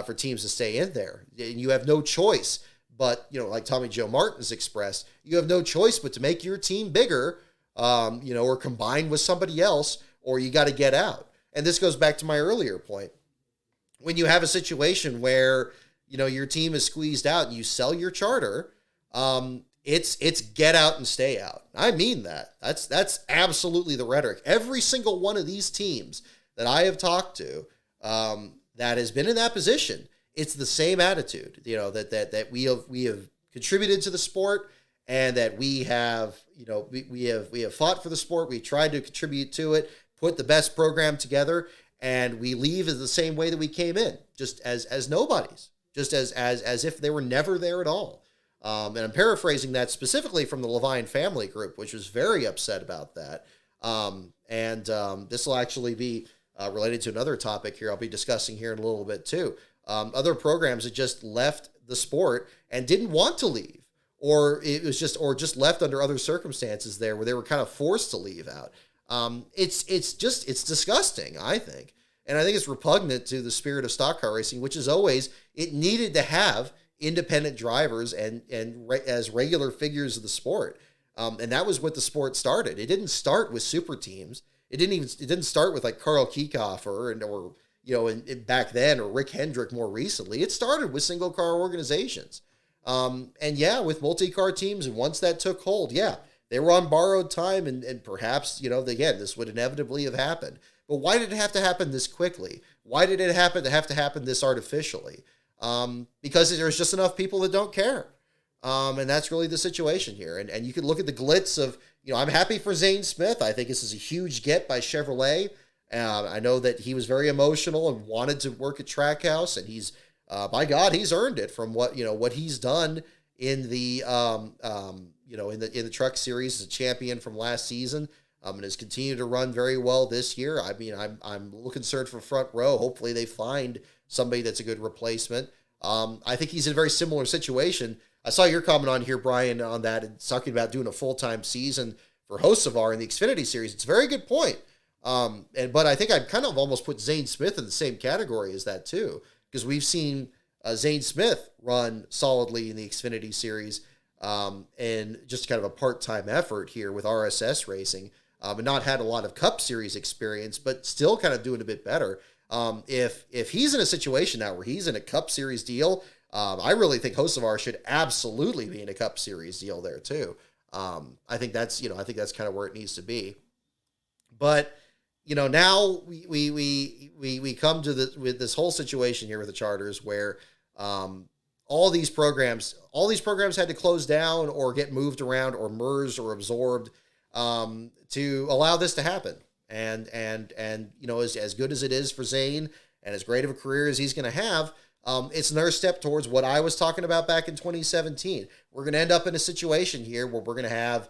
for teams to stay in there. And you have no choice but, like Tommy Joe Martin's expressed, you have no choice but to make your team bigger, or combine with somebody else, or you got to get out. And this goes back to my earlier point. When you have a situation where, your team is squeezed out and you sell your charter, it's get out and stay out. I mean that. That's absolutely the rhetoric. Every single one of these teams that I have talked to that has been in that position, it's the same attitude, that we have contributed to the sport, and that we have fought for the sport. We tried to contribute to it, put the best program together, and we leave as the same way that we came in, just as nobodies, just as if they were never there at all. And I'm paraphrasing that specifically from the Levine family group, which was very upset about that. This will actually be related to another topic here I'll be discussing here in a little bit too. Other programs that just left the sport and didn't want to leave, or just left under other circumstances there where they were kind of forced to leave out. It's disgusting, I think. And I think it's repugnant to the spirit of stock car racing, which is always, it needed to have independent drivers as regular figures of the sport. And that was what the sport started. It didn't start with super teams. It didn't start with like Carl Kiekhofer or back then, or Rick Hendrick more recently. It started with single car organizations. With multi-car teams. And once that took hold, they were on borrowed time, and perhaps, again, this would inevitably have happened. But why did it have to happen this quickly? Why did it have to happen this artificially? Because there's just enough people that don't care. And that's really the situation here. And you can look at the glitz of, I'm happy for Zane Smith. I think this is a huge get by Chevrolet. I know that he was very emotional and wanted to work at Trackhouse, and he's, by God, he's earned it from what he's done in the, in the truck series as a champion from last season. And has continued to run very well this year. I mean, I'm a little concerned for front row. Hopefully they find somebody that's a good replacement. I think he's in a very similar situation. I saw your comment on here, Brian, on that, and talking about doing a full-time season for Hocevar in the Xfinity series. It's a very good point. But I think I'd kind of almost put Zane Smith in the same category as that too, because we've seen Zane Smith run solidly in the Xfinity series, and just kind of a part-time effort here with RSS racing, and not had a lot of Cup Series experience, but still kind of doing a bit better. If he's in a situation now where he's in a Cup Series deal, I really think Hocevar should absolutely be in a Cup Series deal there too. I think that's kind of where it needs to be. But now we come to with this whole situation here with the charters where all these programs had to close down or get moved around or merged or absorbed to allow this to happen. And as good as it is for Zane and as great of a career as he's going to have, it's another step towards what I was talking about back in 2017. We're going to end up in a situation here where we're going to have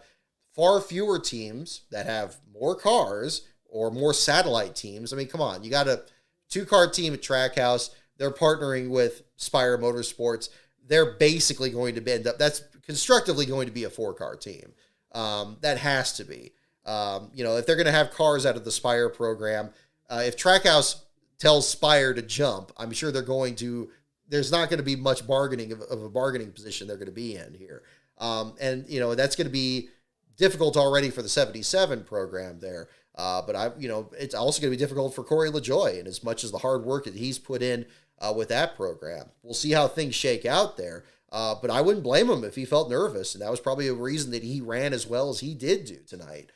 far fewer teams that have more cars or more satellite teams. I mean, come on, you got a 2-car team at Trackhouse. They're partnering with Spire Motorsports. They're basically going to end up, that's constructively going to be a 4-car team. That has to be. If they're going to have cars out of the Spire program, if Trackhouse tells Spire to jump, I'm sure there's not going to be much bargaining of a bargaining position they're going to be in here. That's going to be difficult already for the 77 program there. But it's also going to be difficult for Corey LaJoie, and as much as the hard work that he's put in with that program. We'll see how things shake out there. But I wouldn't blame him if he felt nervous, and that was probably a reason that he ran as well as he did do tonight.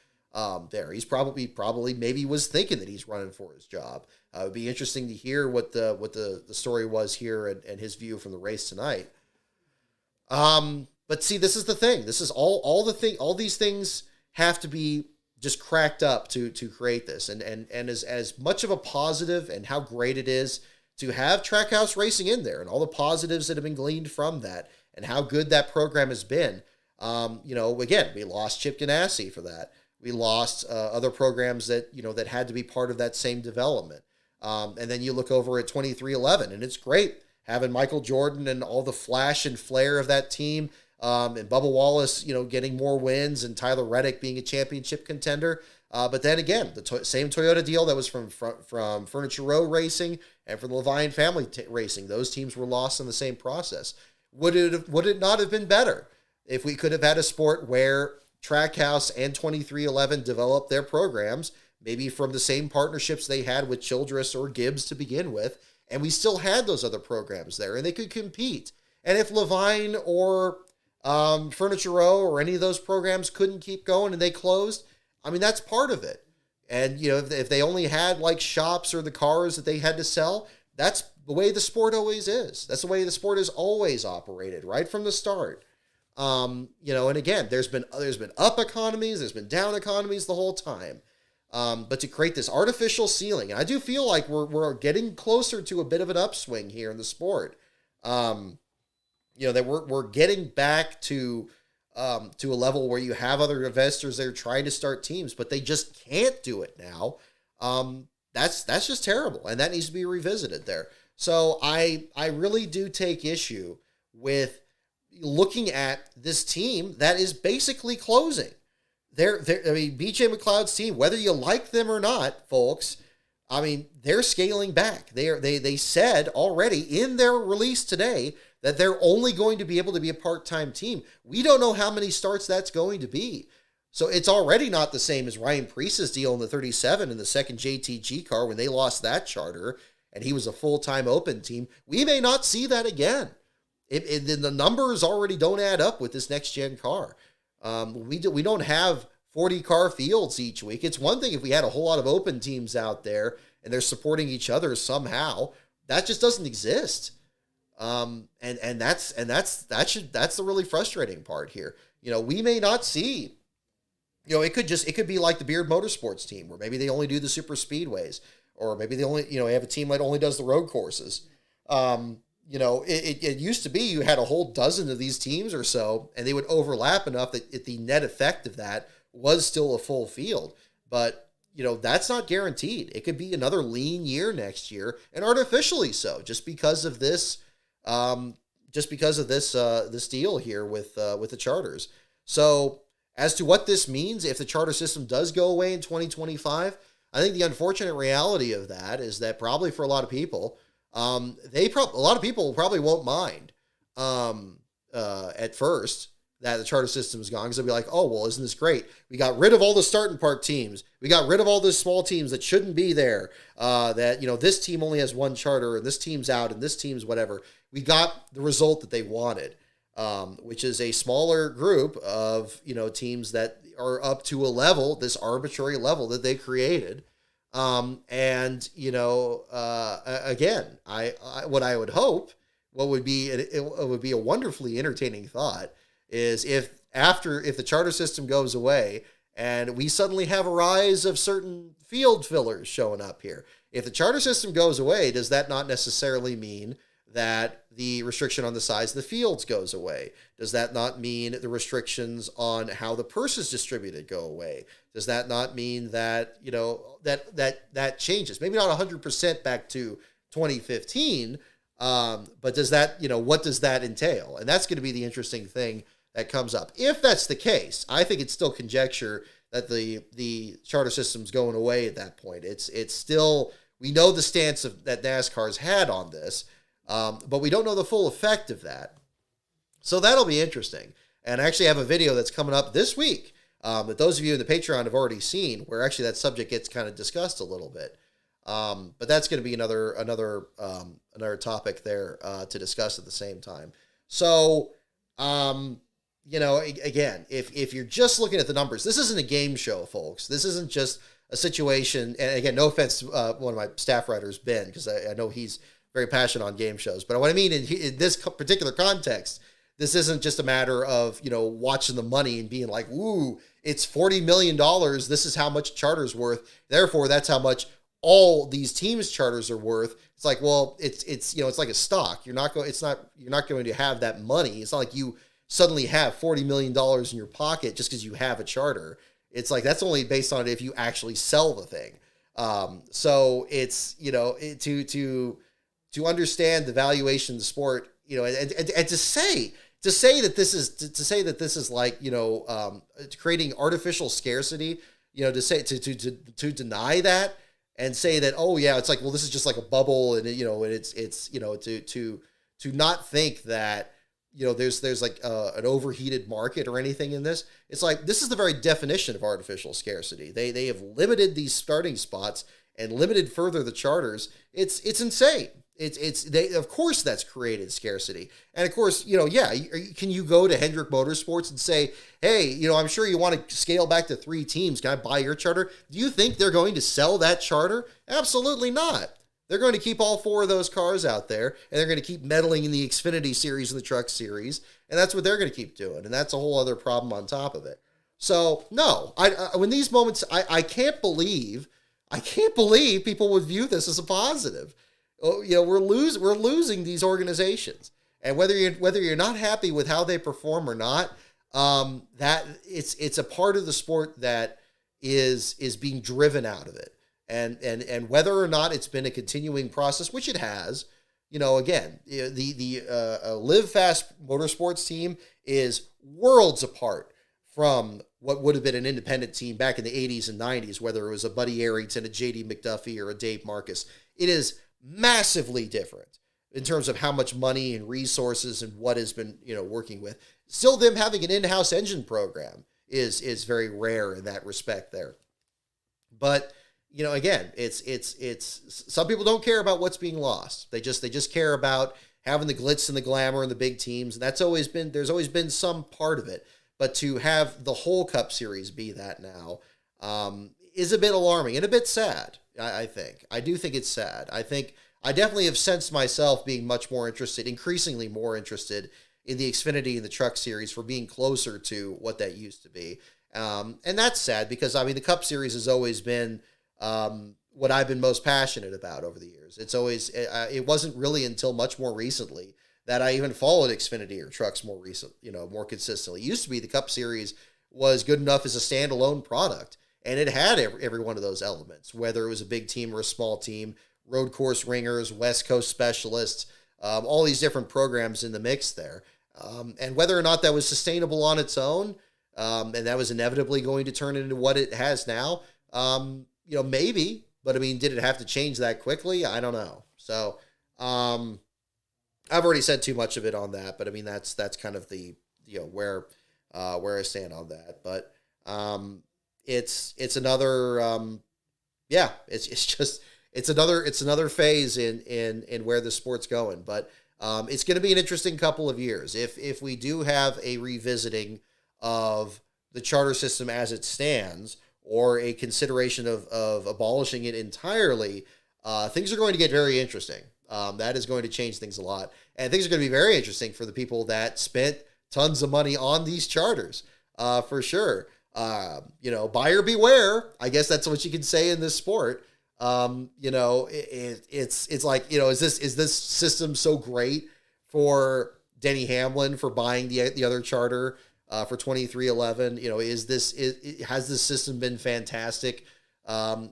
There, he's probably maybe was thinking that he's running for his job. It would be interesting to hear what the story was here and his view from the race tonight. But see, this is the thing. This is all these things have to be just cracked up to create this, and as much of a positive and how great it is to have Trackhouse Racing in there and all the positives that have been gleaned from that and how good that program has been. Again, we lost Chip Ganassi for that. We lost other programs that had to be part of that same development. And then you look over at 2311, and it's great having Michael Jordan and all the flash and flair of that team, and Bubba Wallace, getting more wins, and Tyler Reddick being a championship contender. But then again, the same Toyota deal that was from Furniture Row Racing and from the Levine family racing, those teams were lost in the same process. Would it not have been better if we could have had a sport where Trackhouse and 2311 developed their programs, maybe from the same partnerships they had with Childress or Gibbs to begin with, and we still had those other programs there, and they could compete. And if Levine or Furniture Row or any of those programs couldn't keep going and they closed, I mean, that's part of it. And, if they only had like shops or the cars that they had to sell, that's the way the sport always is. That's the way the sport is always operated right from the start. And again, there's been up economies, there's been down economies the whole time. But to create this artificial ceiling, and I do feel like we're getting closer to a bit of an upswing here in the sport. That we're getting back to a level where you have other investors that are trying to start teams, but they just can't do it now. That's just terrible, and that needs to be revisited there. So I really do take issue with looking at this team that is basically closing. BJ McLeod's team, whether you like them or not, folks, I mean, they're scaling back. They said already in their release today that they're only going to be able to be a part-time team. We don't know how many starts that's going to be. So it's already not the same as Ryan Priest's deal in the 37 in the second JTG car when they lost that charter and he was a full-time open team. We may not see that again. The numbers already don't add up with this next-gen car. We don't have 40 car fields each week. It's one thing if we had a whole lot of open teams out there and they're supporting each other somehow. That just doesn't exist. That's the really frustrating part here. We may not see, it could be like the Beard Motorsports team where maybe they only do the super speedways, or maybe they only, have a team that only does the road courses. It used to be you had a whole dozen of these teams or so, and they would overlap enough that the net effect of that was still a full field. But, that's not guaranteed. It could be another lean year next year, and artificially so, just because of this this deal here with the charters. So as to what this means, if the charter system does go away in 2025, I think the unfortunate reality of that is that probably for a lot of people, a lot of people probably won't mind at first that the charter system is gone, because they'll be like, oh, well, isn't this great? We got rid of all the starting park teams. We got rid of all the small teams that shouldn't be there. This team only has one charter, and this team's out, and this team's whatever. We got the result that they wanted, which is a smaller group of, teams that are up to a level, this arbitrary level that they created. Again, what I would hope, what would be, it would be a wonderfully entertaining thought, is if the charter system goes away and we suddenly have a rise of certain field fillers showing up here. If the charter system goes away, does that not necessarily mean that the restriction on the size of the fields goes away? Does that not mean the restrictions on how the purse is distributed go away? Does that not mean that, that changes? Maybe not 100% back to 2015, but does that, what does that entail? And that's going to be the interesting thing that comes up. If that's the case, I think it's still conjecture that the charter system's going away at that point. It's still, we know the stance that NASCAR's had on this, but we don't know the full effect of that. So that'll be interesting. And I actually have a video that's coming up this week that those of you in the Patreon have already seen, where actually that subject gets kind of discussed a little bit. But that's going to be another topic there to discuss at the same time. So, again, if you're just looking at the numbers, this isn't a game show, folks. This isn't just a situation. And again, no offense to one of my staff writers, Ben, because I know he's very passionate on game shows. But what I mean in this particular context, this isn't just a matter of, watching the money and being like, ooh, it's $40 million. This is how much charter's worth. Therefore, that's how much all these teams' charters are worth. It's like, well, it's like a stock. You're not going to have that money. It's not like you suddenly have $40 million in your pocket just because you have a charter. It's like, that's only based on it if you actually sell the thing. So it's, to understand the valuation of the sport, and to say that this is like, creating artificial scarcity, to deny that and say that, oh yeah, it's like, well, this is just like a bubble, and it's to not think that, there's like an overheated market or anything in this. It's like, this is the very definition of artificial scarcity. They have limited these starting spots and limited further the charters. It's insane. Of course that's created scarcity. And of course, can you go to Hendrick Motorsports and say, hey, I'm sure you want to scale back to 3 teams. Can I buy your charter? Do you think they're going to sell that charter? Absolutely not. They're going to keep all 4 of those cars out there, and they're going to keep meddling in the Xfinity series and the Truck series. And that's what they're going to keep doing. And that's a whole other problem on top of it. So no, when these moments, I can't believe people would view this as a positive. We're losing these organizations, and whether you're not happy with how they perform or not, that it's a part of the sport that is being driven out of it, and whether or not it's been a continuing process, which it has, again, the Live Fast Motorsports team is worlds apart from what would have been an independent team back in the 80s and 90s, whether it was a Buddy Arrington, a JD McDuffie, or a Dave Marcus. It is massively different in terms of how much money and resources and what has been, working with. Still, them having an in-house engine program is very rare in that respect there. But, again, it's some people don't care about what's being lost. They just care about having the glitz and the glamour and the big teams. And there's always been some part of it. But to have the whole Cup Series be that now is a bit alarming and a bit sad, I think. I do think it's sad. I definitely have sensed myself being increasingly more interested in the Xfinity and the Truck Series for being closer to what that used to be. And that's sad because, the Cup Series has always been what I've been most passionate about over the years. It wasn't really until much more recently that I even followed Xfinity or Trucks more consistently. It used to be the Cup Series was good enough as a standalone product, and it had every one of those elements, whether it was a big team or a small team, road course ringers, West Coast specialists, all these different programs in the mix there. And whether or not that was sustainable on its own, and that was inevitably going to turn into what it has now, maybe, but did it have to change that quickly? I don't know. So, I've already said too much of it on that, but that's kind of the, where I stand on that. But, it's another, it's another phase in where the sport's going. But, it's going to be an interesting couple of years. If we do have a revisiting of the charter system as it stands, or a consideration of abolishing it entirely, things are going to get very interesting. That is going to change things a lot. And things are going to be very interesting for the people that spent tons of money on these charters, for sure. Buyer beware. I guess that's what you can say in this sport. It's like, is this system so great for Denny Hamlin for buying the other charter for 2311? Has this system been fantastic? For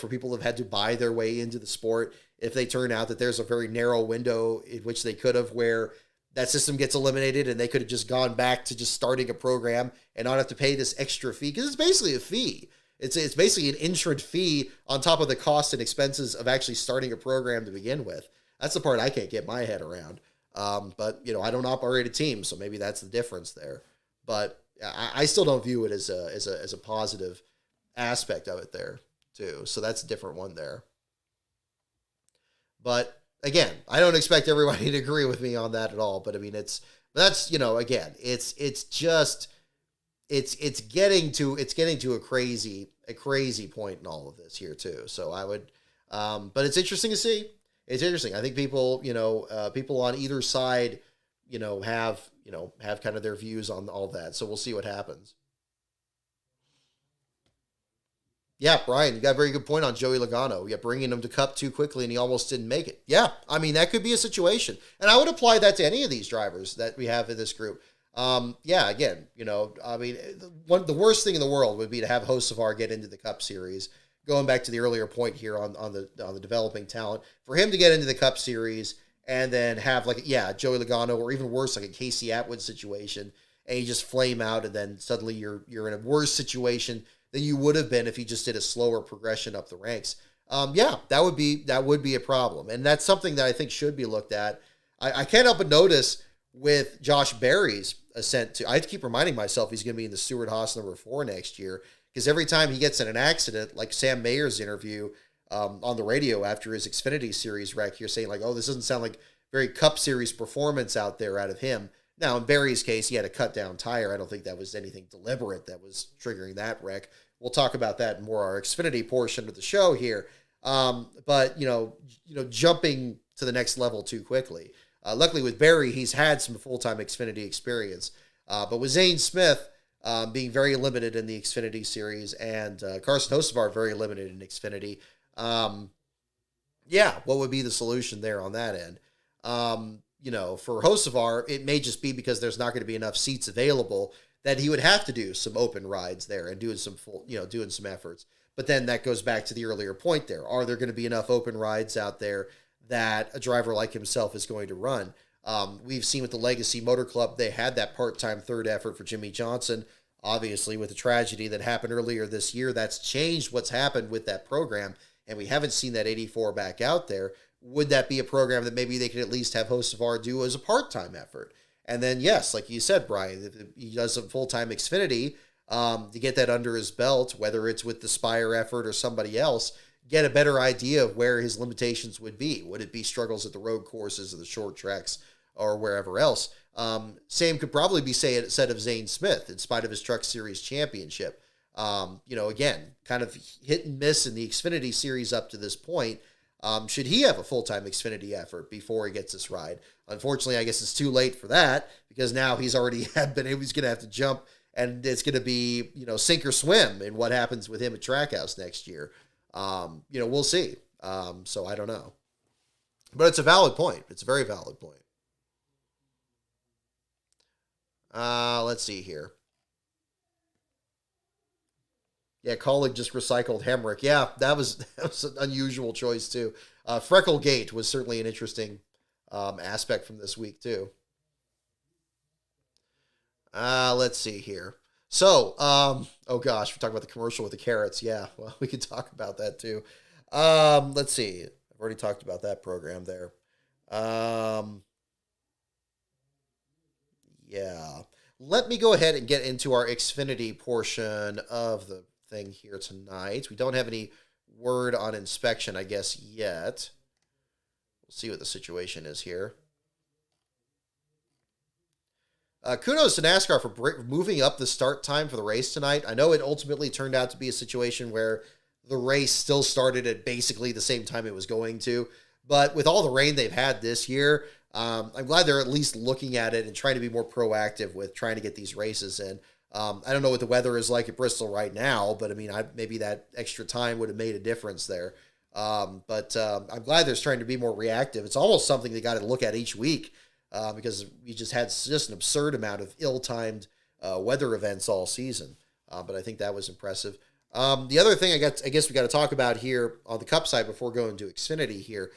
people who have had to buy their way into the sport, if they turn out that there's a very narrow window in which they could have, where that system gets eliminated and they could have just gone back to just starting a program and not have to pay this extra fee, because it's basically a fee. It's basically an entrant fee on top of the costs and expenses of actually starting a program to begin with. That's the part I can't get my head around. But I don't operate a team, so maybe that's the difference there. But I still don't view it as a positive aspect of it there too. So that's a different one there. But again, I don't expect everybody to agree with me on that at all. But I mean, that's again, it's getting to a crazy point in all of this here too. So I would, but it's interesting to see. It's interesting. I think people, people on either side, have kind of their views on all that. So we'll see what happens. Yeah, Brian, you got a very good point on Joey Logano. Yeah, bringing him to Cup too quickly and he almost didn't make it. Yeah, I mean, that could be a situation. And I would apply that to any of these drivers that we have in this group. Yeah, again, I mean, the worst thing in the world would be to have Hocevar get into the Cup Series. Going back to the earlier point here on the developing talent, for him to get into the Cup Series and then have Joey Logano, or even worse, like a Casey Atwood situation, and you just flame out, and then suddenly you're in a worse situation than you would have been if you just did a slower progression up the ranks. Yeah, that would be a problem, and that's something that I think should be looked at. I can't help but notice with Josh Berry's ascent to, I keep reminding myself he's going to be in the Stewart-Haas number 4 next year, because every time he gets in an accident, like Sam Mayer's interview on the radio after his Xfinity Series wreck here, saying like, oh, this doesn't sound like very Cup Series performance out there out of him. Now, in Barry's case, he had a cut down tire. I don't think that was anything deliberate that was triggering that wreck. We'll talk about that in more our Xfinity portion of the show here. But jumping to the next level too quickly. Luckily with Barry, he's had some full-time Xfinity experience. But with Zane Smith being very limited in the Xfinity Series, and Carson Hocevar very limited in Xfinity, what would be the solution there on that end? For Hocevar, it may just be because there's not going to be enough seats available that he would have to do some open rides there and doing some efforts. But then that goes back to the earlier point there. Are there going to be enough open rides out there that a driver like himself is going to run? We've seen with the Legacy Motor Club, they had that part-time third effort for Jimmy Johnson. Obviously, with the tragedy that happened earlier this year, that's changed what's happened with that program, and we haven't seen that 84 back out there. Would that be a program that maybe they could at least have Hocevar do as a part-time effort? And then, yes, like you said, Brian, if he does a full-time Xfinity to get that under his belt, whether it's with the Spire effort or somebody else, get a better idea of where his limitations would be. Would it be struggles at the road courses or the short tracks or wherever else? Same could probably be said of Zane Smith, in spite of his Truck Series championship. Again, kind of hit and miss in the Xfinity Series up to this point. Should he have a full-time Xfinity effort before he gets this ride? Unfortunately, I guess it's too late for that, because now he's already he's going to have to jump, and it's going to be, sink or swim in what happens with him at Trackhouse next year. We'll see. So I don't know. But it's a valid point. It's a very valid point. Let's see here. Yeah, Colleague just recycled Hemrick. Yeah, that was an unusual choice too. Frecklegate was certainly an interesting aspect from this week too. Let's see here. So, oh gosh, we're talking about the commercial with the carrots. Yeah, well, we could talk about that too. Let's see. I've already talked about that program there. Yeah. Let me go ahead and get into our Xfinity portion of the thing here tonight. We don't have any word on inspection, I guess, yet. We'll see what the situation is here. Kudos to NASCAR for moving up the start time for the race tonight. I know it ultimately turned out to be a situation where the race still started at basically the same time it was going to, but with all the rain they've had this year, I'm glad they're at least looking at it and trying to be more proactive with trying to get these races in. I don't know what the weather is like at Bristol right now, but I mean, maybe that extra time would have made a difference there. But I'm glad they're trying to be more reactive. It's almost something they got to look at each week because we just had just an absurd amount of ill-timed weather events all season. But I think that was impressive. The other thing I guess we got to talk about here on the Cup side before going to Xfinity here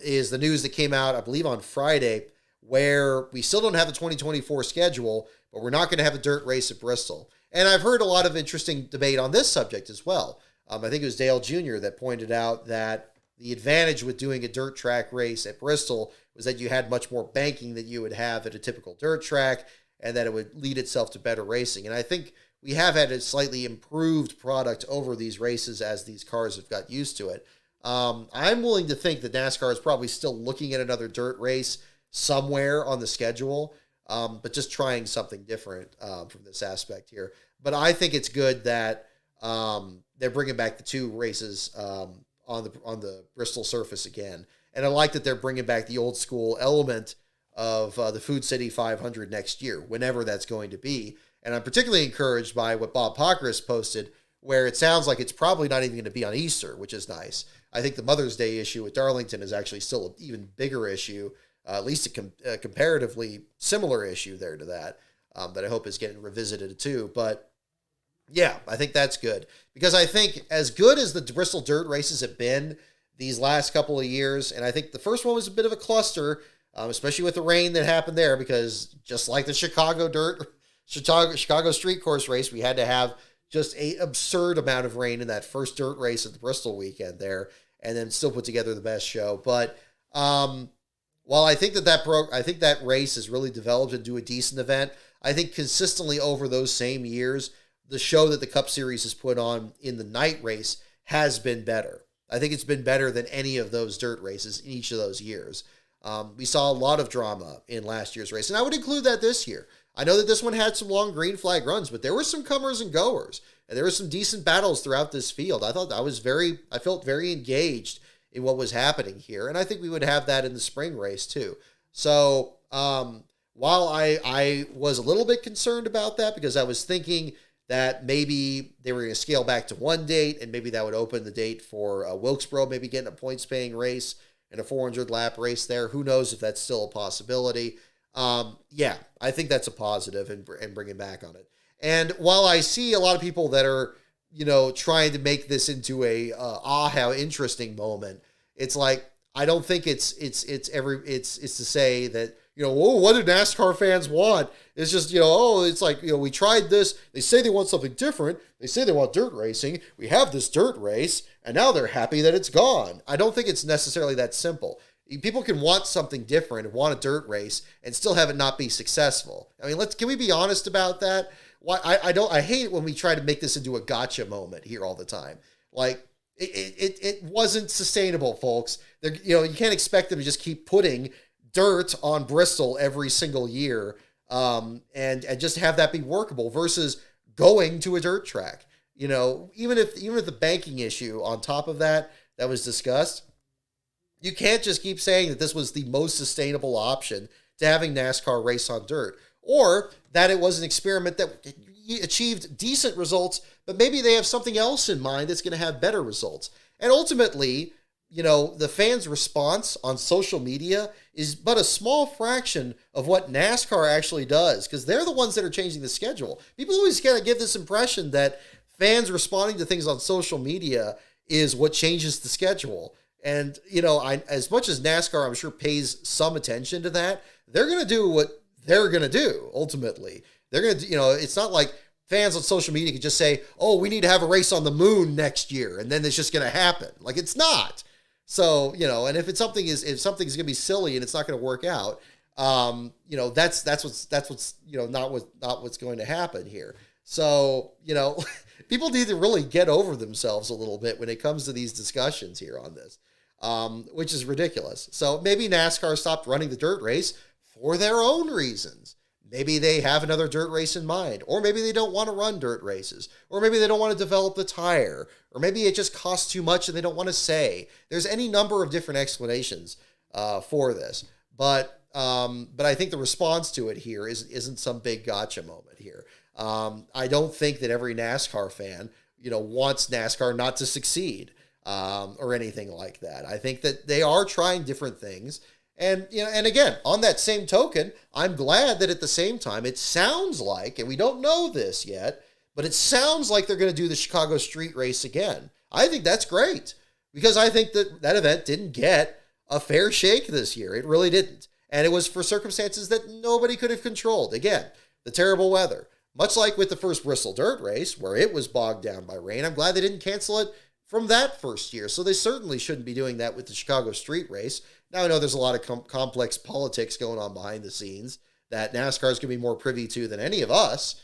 is the news that came out, I believe, on Friday, where we still don't have the 2024 schedule, but we're not going to have a dirt race at Bristol. And I've heard a lot of interesting debate on this subject as well. I think it was Dale Jr. that pointed out that the advantage with doing a dirt track race at Bristol was that you had much more banking that you would have at a typical dirt track, and that it would lead itself to better racing. And I think we have had a slightly improved product over these races as these cars have got used to it. I'm willing to think that NASCAR is probably still looking at another dirt race somewhere on the schedule, but just trying something different from this aspect here. But I think it's good that they're bringing back the 2 races on the Bristol surface again. And I like that they're bringing back the old school element of the Food City 500 next year, whenever that's going to be. And I'm particularly encouraged by what Bob Pockris posted, where it sounds like it's probably not even going to be on Easter, which is nice. I think the Mother's Day issue with Darlington is actually still an even bigger issue, at least a comparatively similar issue there to that I hope is getting revisited too. But yeah, I think that's good, because I think as good as the Bristol dirt races have been these last couple of years, and I think the first one was a bit of a cluster, especially with the rain that happened there, because just like the Chicago street course race, we had to have just an absurd amount of rain in that first dirt race at the Bristol weekend there, and then still put together the best show. But while I think I think that race has really developed into a decent event, I think consistently over those same years, the show that the Cup Series has put on in the night race has been better. I think it's been better than any of those dirt races in each of those years. We saw a lot of drama in last year's race, and I would include that this year. I know that this one had some long green flag runs, but there were some comers and goers, and there were some decent battles throughout this field. I felt very engaged in what was happening here, and I think we would have that in the spring race too. So while I was a little bit concerned about that, because I was thinking that maybe they were going to scale back to one date, and maybe that would open the date for Wilkesboro, maybe getting a points-paying race and a 400-lap race there. Who knows if that's still a possibility. Yeah, I think that's a positive and bringing back on it. And while I see a lot of people that are, trying to make this into a how interesting moment, it's like, I don't think it's to say that, what do NASCAR fans want? It's just, it's like, we tried this. They say they want something different. They say they want dirt racing. We have this dirt race, and now they're happy that it's gone. I don't think it's necessarily that simple. People can want something different and want a dirt race and still have it not be successful. I mean, can we be honest about that? I hate it when we try to make this into a gotcha moment here all the time. Like, it wasn't sustainable, folks. You can't expect them to just keep putting dirt on Bristol every single year and just have that be workable versus going to a dirt track. Even if the banking issue on top of that was discussed, you can't just keep saying that this was the most sustainable option to having NASCAR race on dirt, or that it was an experiment that achieved decent results, but maybe they have something else in mind that's going to have better results. And ultimately, the fans' response on social media is but a small fraction of what NASCAR actually does, because they're the ones that are changing the schedule. People always kind of give this impression that fans responding to things on social media is what changes the schedule. And, as much as NASCAR, I'm sure, pays some attention to that, they're going to do what they're going to do, ultimately. They're going to, it's not like fans on social media can just say, oh, we need to have a race on the moon next year, and then it's just going to happen. Like, it's not. So, and if something's going to be silly and it's not going to work out, that's what's not what's going to happen here. So, people need to really get over themselves a little bit when it comes to these discussions here on this. Which is ridiculous. So maybe NASCAR stopped running the dirt race for their own reasons. Maybe they have another dirt race in mind, or maybe they don't want to run dirt races, or maybe they don't want to develop the tire, or maybe it just costs too much and they don't want to say. There's any number of different explanations for this, but I think the response to it here isn't some big gotcha moment here. I don't think that every NASCAR fan, wants NASCAR not to succeed. Or anything like that. I think that they are trying different things. And, and again, on that same token, I'm glad that at the same time, it sounds like, and we don't know this yet, but it sounds like they're going to do the Chicago street race again. I think that's great, because I think that event didn't get a fair shake this year. It really didn't. And it was for circumstances that nobody could have controlled. Again, the terrible weather. Much like with the first Bristol dirt race, where it was bogged down by rain, I'm glad they didn't cancel it from that first year. So they certainly shouldn't be doing that with the Chicago street race. Now, I know there's a lot of complex politics going on behind the scenes that NASCAR is going to be more privy to than any of us.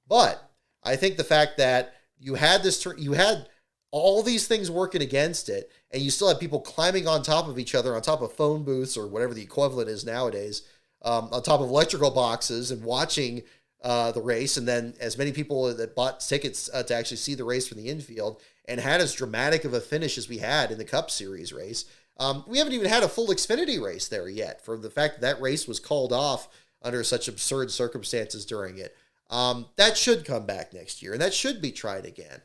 But I think the fact that you had you had all these things working against it, and you still had people climbing on top of each other, on top of phone booths or whatever the equivalent is nowadays, on top of electrical boxes and watching the race, and then as many people that bought tickets to actually see the race from the infield, and had as dramatic of a finish as we had in the Cup Series race. We haven't even had a full Xfinity race there yet, for the fact that race was called off under such absurd circumstances during it. That should come back next year, and that should be tried again.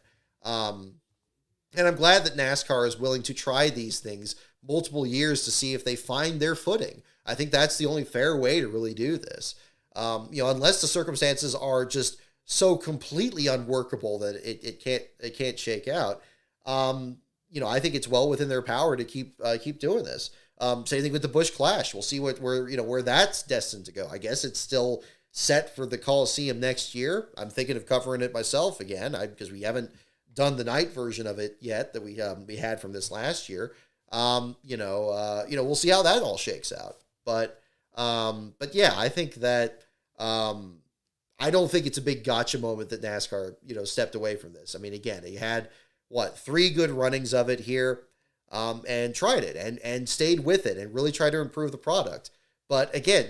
And I'm glad that NASCAR is willing to try these things multiple years to see if they find their footing. I think that's the only fair way to really do this. Unless the circumstances are just so completely unworkable that it can't shake out. I think it's well within their power to keep doing this. Same thing with the Busch Clash. We'll see where that's destined to go. I guess it's still set for the Coliseum next year. I'm thinking of covering it myself again, because we haven't done the night version of it yet that we had from this last year. We'll see how that all shakes out. But yeah, I think that I don't think it's a big gotcha moment that NASCAR stepped away from this. I mean, again, they had 3 good runnings of it here, and tried it and stayed with it and really tried to improve the product. But again,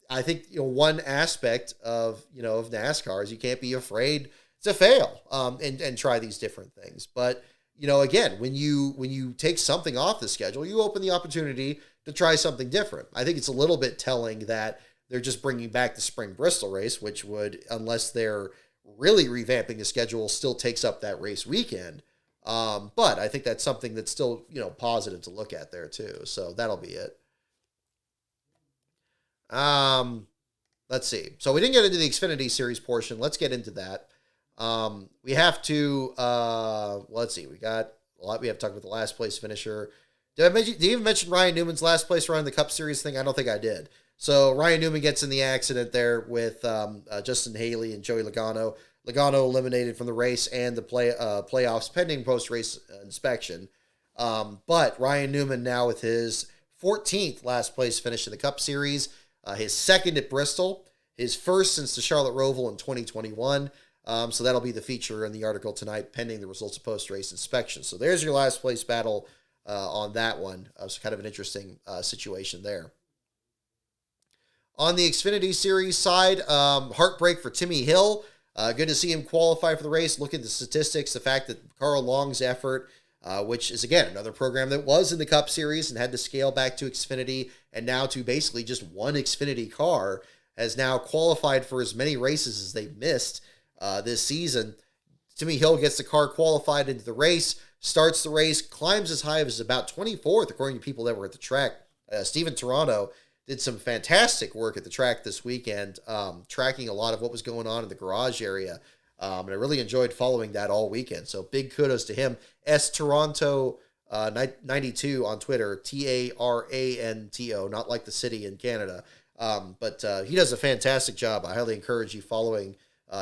I think one aspect of of NASCAR is you can't be afraid to fail and try these different things. But again, when you take something off the schedule, you open the opportunity to try something different. I think it's a little bit telling that they're just bringing back the spring Bristol race, which would, unless they're really revamping the schedule, still takes up that race weekend. But I think that's something that's still positive to look at there too. So that'll be it. Let's see. So we didn't get into the Xfinity Series portion. Let's get into that. We have to, let's see. We got a lot. We have to talk about the last place finisher. Did you even mention Ryan Newman's last place run in the Cup Series thing? I don't think I did. So Ryan Newman gets in the accident there with Justin Haley and Joey Logano. Logano eliminated from the race and the playoffs pending post-race inspection. But Ryan Newman now with his 14th last place finish in the Cup Series, his second at Bristol, his first since the Charlotte Roval in 2021. So that'll be the feature in the article tonight, pending the results of post-race inspection. So there's your last place battle on that one. So kind of an interesting situation there. On the Xfinity Series side, heartbreak for Timmy Hill. Good to see him qualify for the race. Look at the statistics, the fact that Carl Long's effort, which is, again, another program that was in the Cup Series and had to scale back to Xfinity and now to basically just one Xfinity car, has now qualified for as many races as they missed this season. Timmy Hill gets the car qualified into the race, starts the race, climbs as high as about 24th, according to people that were at the track. Steven Toronto did some fantastic work at the track this weekend, tracking a lot of what was going on in the garage area. And I really enjoyed following that all weekend. So big kudos to him. Toronto 92 on Twitter, Taranto, not like the city in Canada. But he does a fantastic job. I highly encourage you following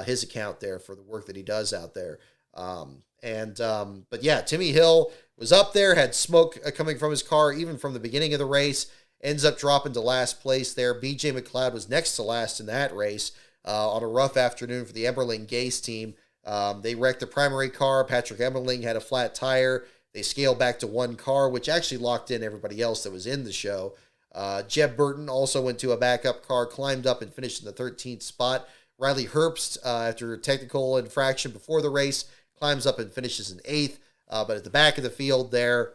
his account there for the work that he does out there. But yeah, Timmy Hill was up there, had smoke coming from his car, even from the beginning of the race, ends up dropping to last place there. BJ McLeod was next to last in that race on a rough afternoon for the Emerling Gase team. They wrecked the primary car. Patrick Emerling had a flat tire. They scaled back to one car, which actually locked in everybody else that was in the show. Jeb Burton also went to a backup car, climbed up and finished in the 13th spot. Riley Herbst, after a technical infraction before the race, climbs up and finishes in 8th. But at the back of the field there,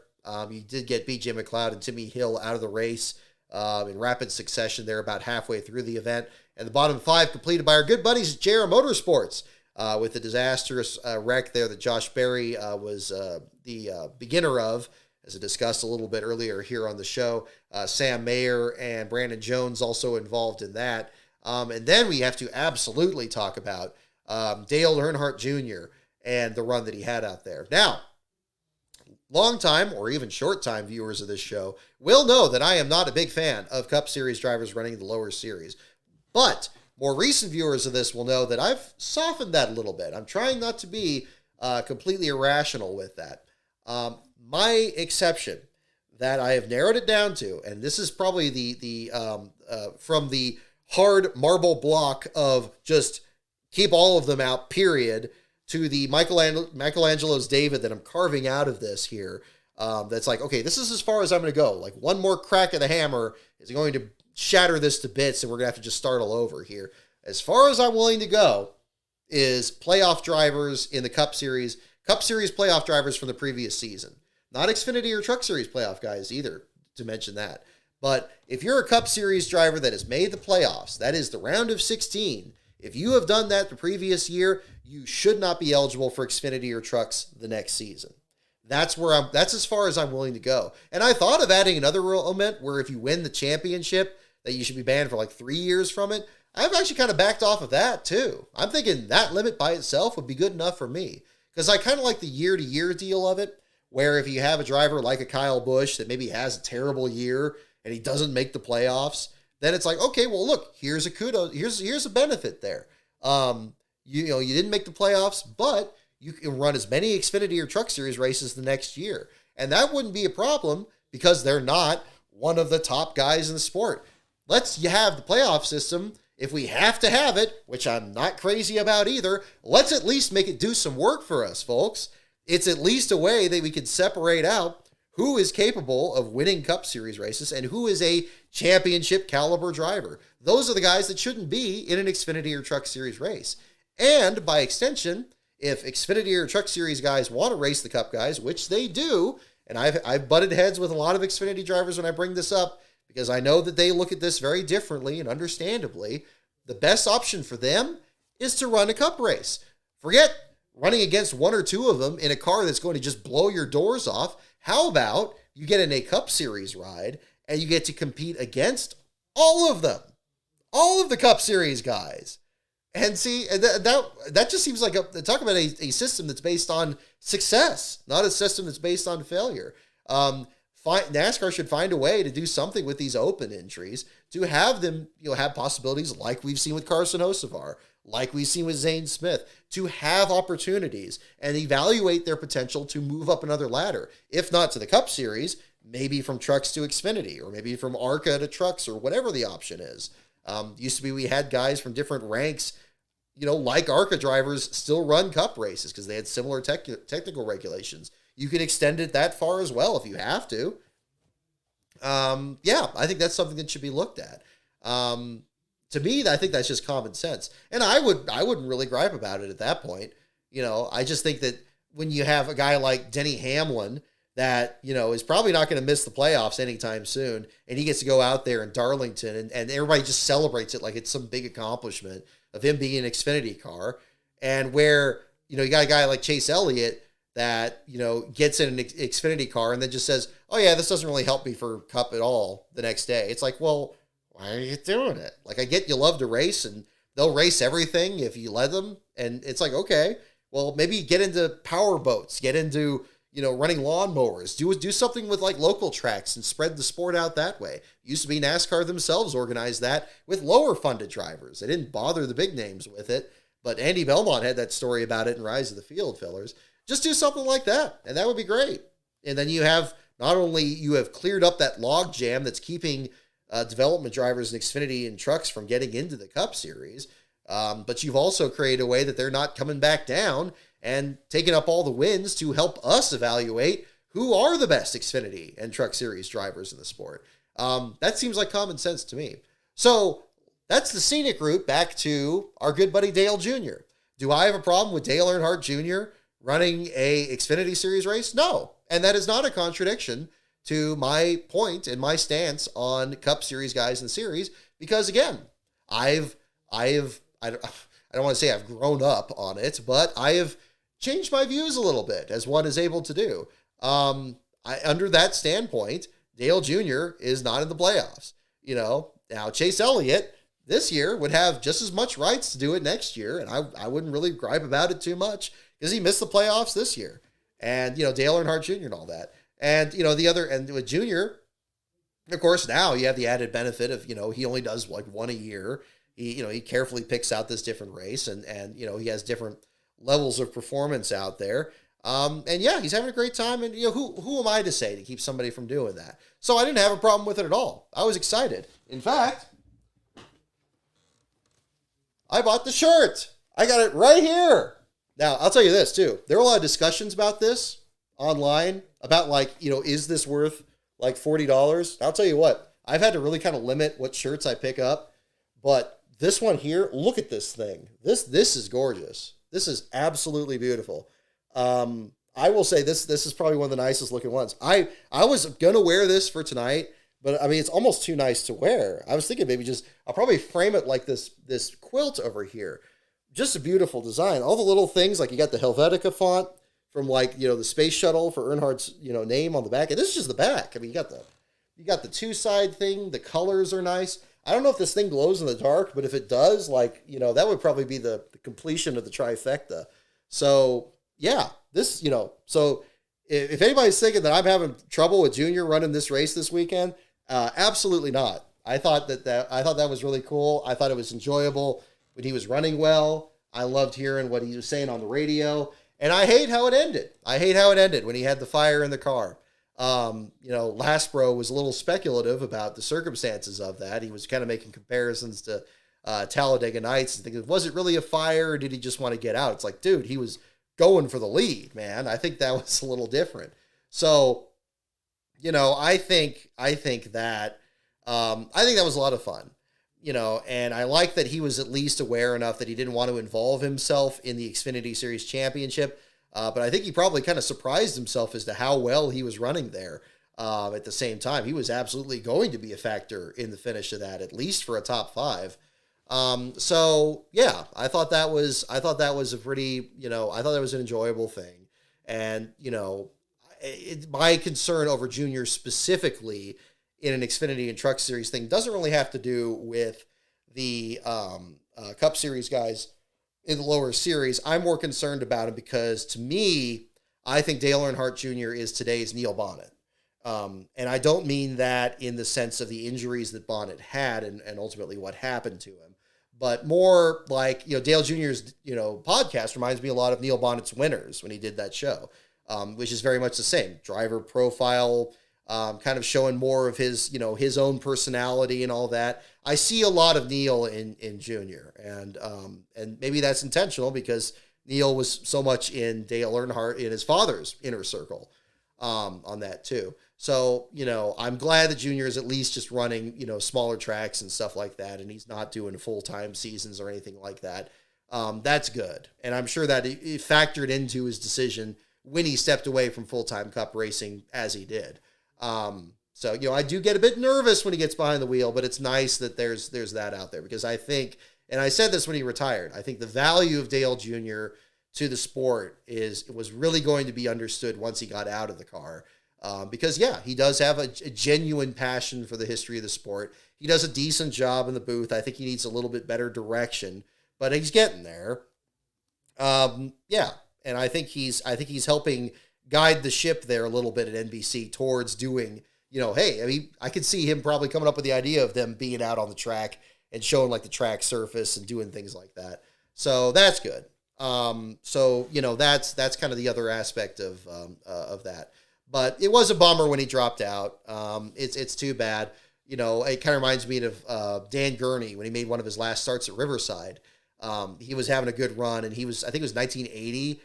you did get BJ McLeod and Timmy Hill out of the race in rapid succession there about halfway through the event. And the bottom 5 completed by our good buddies at JR Motorsports with the disastrous wreck there that Josh Berry was the beginner of, as I discussed a little bit earlier here on the show. Sam Mayer and Brandon Jones also involved in that. And then we have to absolutely talk about Dale Earnhardt Jr. and the run that he had out there. Now, long-time or even short-time viewers of this show will know that I am not a big fan of Cup Series drivers running the lower series. But more recent viewers of this will know that I've softened that a little bit. I'm trying not to be completely irrational with that. My exception that I have narrowed it down to, and this is probably the from the hard marble block of just keep all of them out, period, to the Michelangelo's David that I'm carving out of this here. That's like, okay, this is as far as I'm going to go. Like one more crack of the hammer is going to shatter this to bits, and we're going to have to just start all over here. As far as I'm willing to go is playoff drivers in the Cup Series playoff drivers from the previous season. Not Xfinity or Truck Series playoff guys either, to mention that. But if you're a Cup Series driver that has made the playoffs, that is the round of 16, if you have done that the previous year, you should not be eligible for Xfinity or Trucks the next season. That's as far as I'm willing to go. And I thought of adding another element where if you win the championship, that you should be banned for like 3 years from it. I've actually kind of backed off of that too. I'm thinking that limit by itself would be good enough for me. Because I kind of like the year-to-year deal of it, where if you have a driver like a Kyle Busch that maybe has a terrible year and he doesn't make the playoffs, then it's like, okay, well, look, here's a kudos, here's a benefit there. You didn't make the playoffs, but you can run as many Xfinity or Truck Series races the next year. And that wouldn't be a problem because they're not one of the top guys in the sport. Let's have the playoff system. If we have to have it, which I'm not crazy about either, let's at least make it do some work for us, folks. It's at least a way that we can separate out who is capable of winning Cup Series races and who is a championship caliber driver. Those are the guys that shouldn't be in an Xfinity or Truck Series race. And by extension, if Xfinity or Truck Series guys want to race the Cup guys, which they do, and I've butted heads with a lot of Xfinity drivers when I bring this up, because I know that they look at this very differently and understandably, the best option for them is to run a Cup race. Forget running against one or two of them in a car that's going to just blow your doors off. How about you get in a Cup Series ride and you get to compete against all of them, all of the Cup Series guys. And see, that just seems like talk about a system that's based on success, not a system that's based on failure. NASCAR should find a way to do something with these open entries to have them, have possibilities like we've seen with Carson Hocevar, like we've seen with Zane Smith, to have opportunities and evaluate their potential to move up another ladder. If not to the Cup Series, maybe from Trucks to Xfinity, or maybe from ARCA to Trucks, or whatever the option is. Used to be we had guys from different ranks, like ARCA drivers still run Cup races because they had similar technical regulations. You can extend it that far as well if you have to. I think that's something that should be looked at. To me, I think that's just common sense. And I wouldn't really gripe about it at that point. I just think that when you have a guy like Denny Hamlin that, is probably not going to miss the playoffs anytime soon, and he gets to go out there in Darlington and everybody just celebrates it like it's some big accomplishment of him being an Xfinity car, and where, you got a guy like Chase Elliott that, gets in an Xfinity car and then just says, oh yeah, this doesn't really help me for Cup at all the next day. It's like, well, why are you doing it? Like, I get you love to race and they'll race everything if you let them. And it's like, okay, well, maybe get into power boats, get into, running lawnmowers, do something with like local tracks and spread the sport out that way. It used to be NASCAR themselves organized that with lower funded drivers. They didn't bother the big names with it, but Andy Belmont had that story about it in Rise of the Field Fillers. Just do something like that, and that would be great. And then you have cleared up that log jam that's keeping development drivers in Xfinity and Trucks from getting into the Cup Series, but you've also created a way that they're not coming back down and taking up all the wins to help us evaluate who are the best Xfinity and Truck Series drivers in the sport. That seems like common sense to me. So that's the scenic route back to our good buddy Dale Jr. Do I have a problem with Dale Earnhardt Jr. running a Xfinity Series race? No. And that is not a contradiction to my point and my stance on Cup Series guys in the series, because again, I don't want to say I've grown up on it, but I have changed my views a little bit, as one is able to do. Under that standpoint, Dale Jr. is not in the playoffs. Now Chase Elliott this year would have just as much rights to do it next year, and I wouldn't really gripe about it too much because he missed the playoffs this year. And, Dale Earnhardt Jr. and all that. And, and with Jr., of course, now you have the added benefit of, he only does like one a year. He carefully picks out this different race and he has different levels of performance out there. And yeah, he's having a great time. And, who am I to say to keep somebody from doing that? So I didn't have a problem with it at all. I was excited. In fact, I bought the shirt. I got it right here. Now, I'll tell you this too. There are a lot of discussions about this online about like, is this worth like $40? I'll tell you what, I've had to really kind of limit what shirts I pick up, but this one here, look at this thing. This is gorgeous. This is absolutely beautiful. I will say this is probably one of the nicest looking ones. I was gonna wear this for tonight, but I mean it's almost too nice to wear. I was thinking maybe I'll probably frame it like this quilt over here. Just a beautiful design. All the little things, like you got the Helvetica font from like, the space shuttle for Earnhardt's, name on the back. And this is just the back. I mean, you got the two-side thing. The colors are nice. I don't know if this thing glows in the dark, but if it does, like, that would probably be the completion of the trifecta. So yeah, this, so if anybody's thinking that I'm having trouble with Junior running this race this weekend, absolutely not. I thought that was really cool. I thought it was enjoyable when he was running well. I loved hearing what he was saying on the radio, and I hate how it ended. When he had the fire in the car. Lastbro was a little speculative about the circumstances of that. He was kind of making comparisons to Talladega Nights and thinking, was it really a fire or did he just want to get out? It's like, dude, he was going for the lead, man. I think that was a little different. So, I think that was a lot of fun, and I like that he was at least aware enough that he didn't want to involve himself in the Xfinity Series Championship. But I think he probably kind of surprised himself as to how well he was running there. At the same time, he was absolutely going to be a factor in the finish of that, at least for a top 5. So yeah, I thought that was a pretty, I thought that was an enjoyable thing. And, my concern over Junior specifically in an Xfinity and Truck Series thing doesn't really have to do with the Cup Series guys in the lower series. I'm more concerned about him because, to me, I think Dale Earnhardt Jr. is today's Neil Bonnet. And I don't mean that in the sense of the injuries that Bonnet had and ultimately what happened to him, but more like, Dale Jr.'s, podcast reminds me a lot of Neil Bonnet's Winners when he did that show, which is very much the same. Driver profile, kind of showing more of his, his own personality and all that. I see a lot of Neil in Junior, and maybe that's intentional because Neil was so much in Dale Earnhardt in his father's inner circle, on that too. So, I'm glad that Junior is at least just running, smaller tracks and stuff like that, and he's not doing full-time seasons or anything like that. That's good, and I'm sure that it factored into his decision when he stepped away from full-time Cup racing as he did. So, I do get a bit nervous when he gets behind the wheel, but it's nice that there's that out there, because I think, and I said this when he retired, I think the value of Dale Jr. to the sport was really going to be understood once he got out of the car. Because yeah, he does have a genuine passion for the history of the sport. He does a decent job in the booth. I think he needs a little bit better direction, but he's getting there. Yeah. And I think he's helping guide the ship there a little bit at NBC towards doing, hey, I mean, I could see him probably coming up with the idea of them being out on the track and showing like the track surface and doing things like that. So that's good. So, that's kind of the other aspect of that. But it was a bummer when he dropped out. It's too bad. It kind of reminds me of Dan Gurney when he made one of his last starts at Riverside. He was having a good run, and I think it was 1980.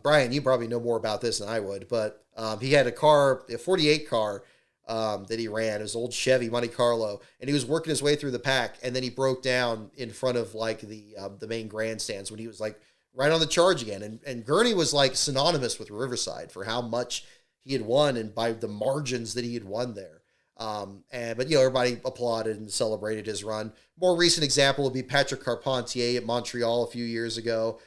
Brian, you probably know more about this than I would, but he had a 48 car that he ran, his old Chevy Monte Carlo, and he was working his way through the pack, and then he broke down in front of like the main grandstands when he was like right on the charge again. And Gurney was like synonymous with Riverside for how much he had won and by the margins that he had won there. But everybody applauded and celebrated his run. More recent example would be Patrick Carpentier at Montreal a few years ago,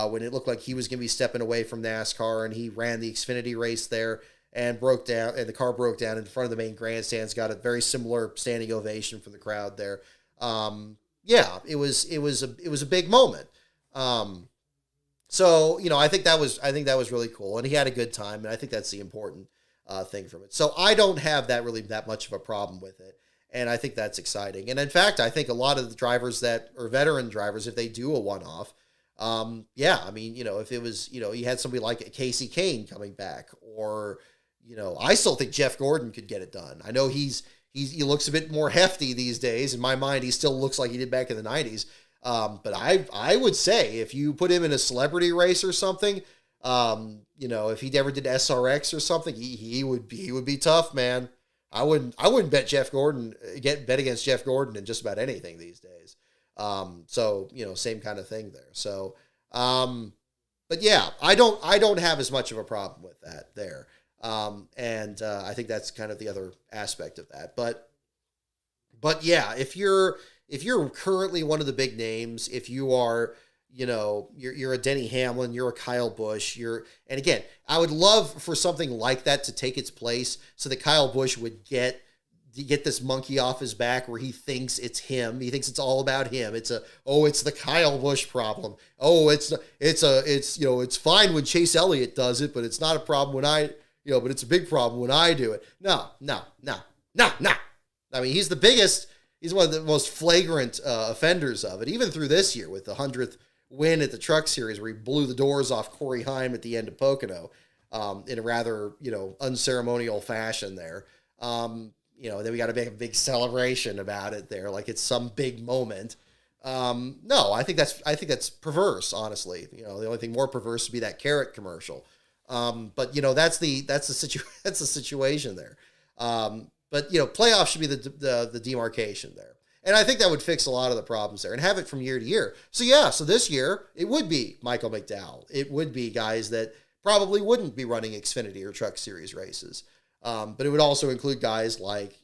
when it looked like he was going to be stepping away from NASCAR, and he ran the Xfinity race there and broke down, and the car broke down in front of the main grandstands, got a very similar standing ovation from the crowd there. Yeah, it was a big moment. So, I think that was really cool, and he had a good time, and I think that's the important thing from it. So I don't have that much of a problem with it, and I think that's exciting. And in fact, I think a lot of the drivers that are veteran drivers, if they do a one-off, yeah, I mean, if it was, you had somebody like Casey Kane coming back, or, I still think Jeff Gordon could get it done. I know he looks a bit more hefty these days. In my mind, he still looks like he did back in the 90s. But I would say if you put him in a celebrity race or something, if he ever did SRX or something, he would be tough, man. I wouldn't bet bet against Jeff Gordon in just about anything these days. So same kind of thing there. So, but yeah, I don't have as much of a problem with that there. And I think that's kind of the other aspect of that. But yeah, if you're currently one of the big names, if you are, you're a Denny Hamlin, you're a Kyle Busch, and again, I would love for something like that to take its place so that Kyle Busch would get this monkey off his back where he thinks it's him. He thinks it's all about him. It's the Kyle Busch problem. Oh, it's fine when Chase Elliott does it, but it's not a problem but it's a big problem when I do it. No. I mean, he's the biggest. He's one of the most flagrant offenders of it, even through this year with the 100th win at the Truck Series where he blew the doors off Corey Heim at the end of Pocono in a rather, unceremonial fashion there. Then we got to make a big celebration about it there, like it's some big moment. No, I think that's perverse, honestly. The only thing more perverse would be that carrot commercial. But that's the situation there. But playoffs should be the demarcation there. And I think that would fix a lot of the problems there and have it from year to year. So this year it would be Michael McDowell. It would be guys that probably wouldn't be running Xfinity or Truck Series races. But it would also include guys like,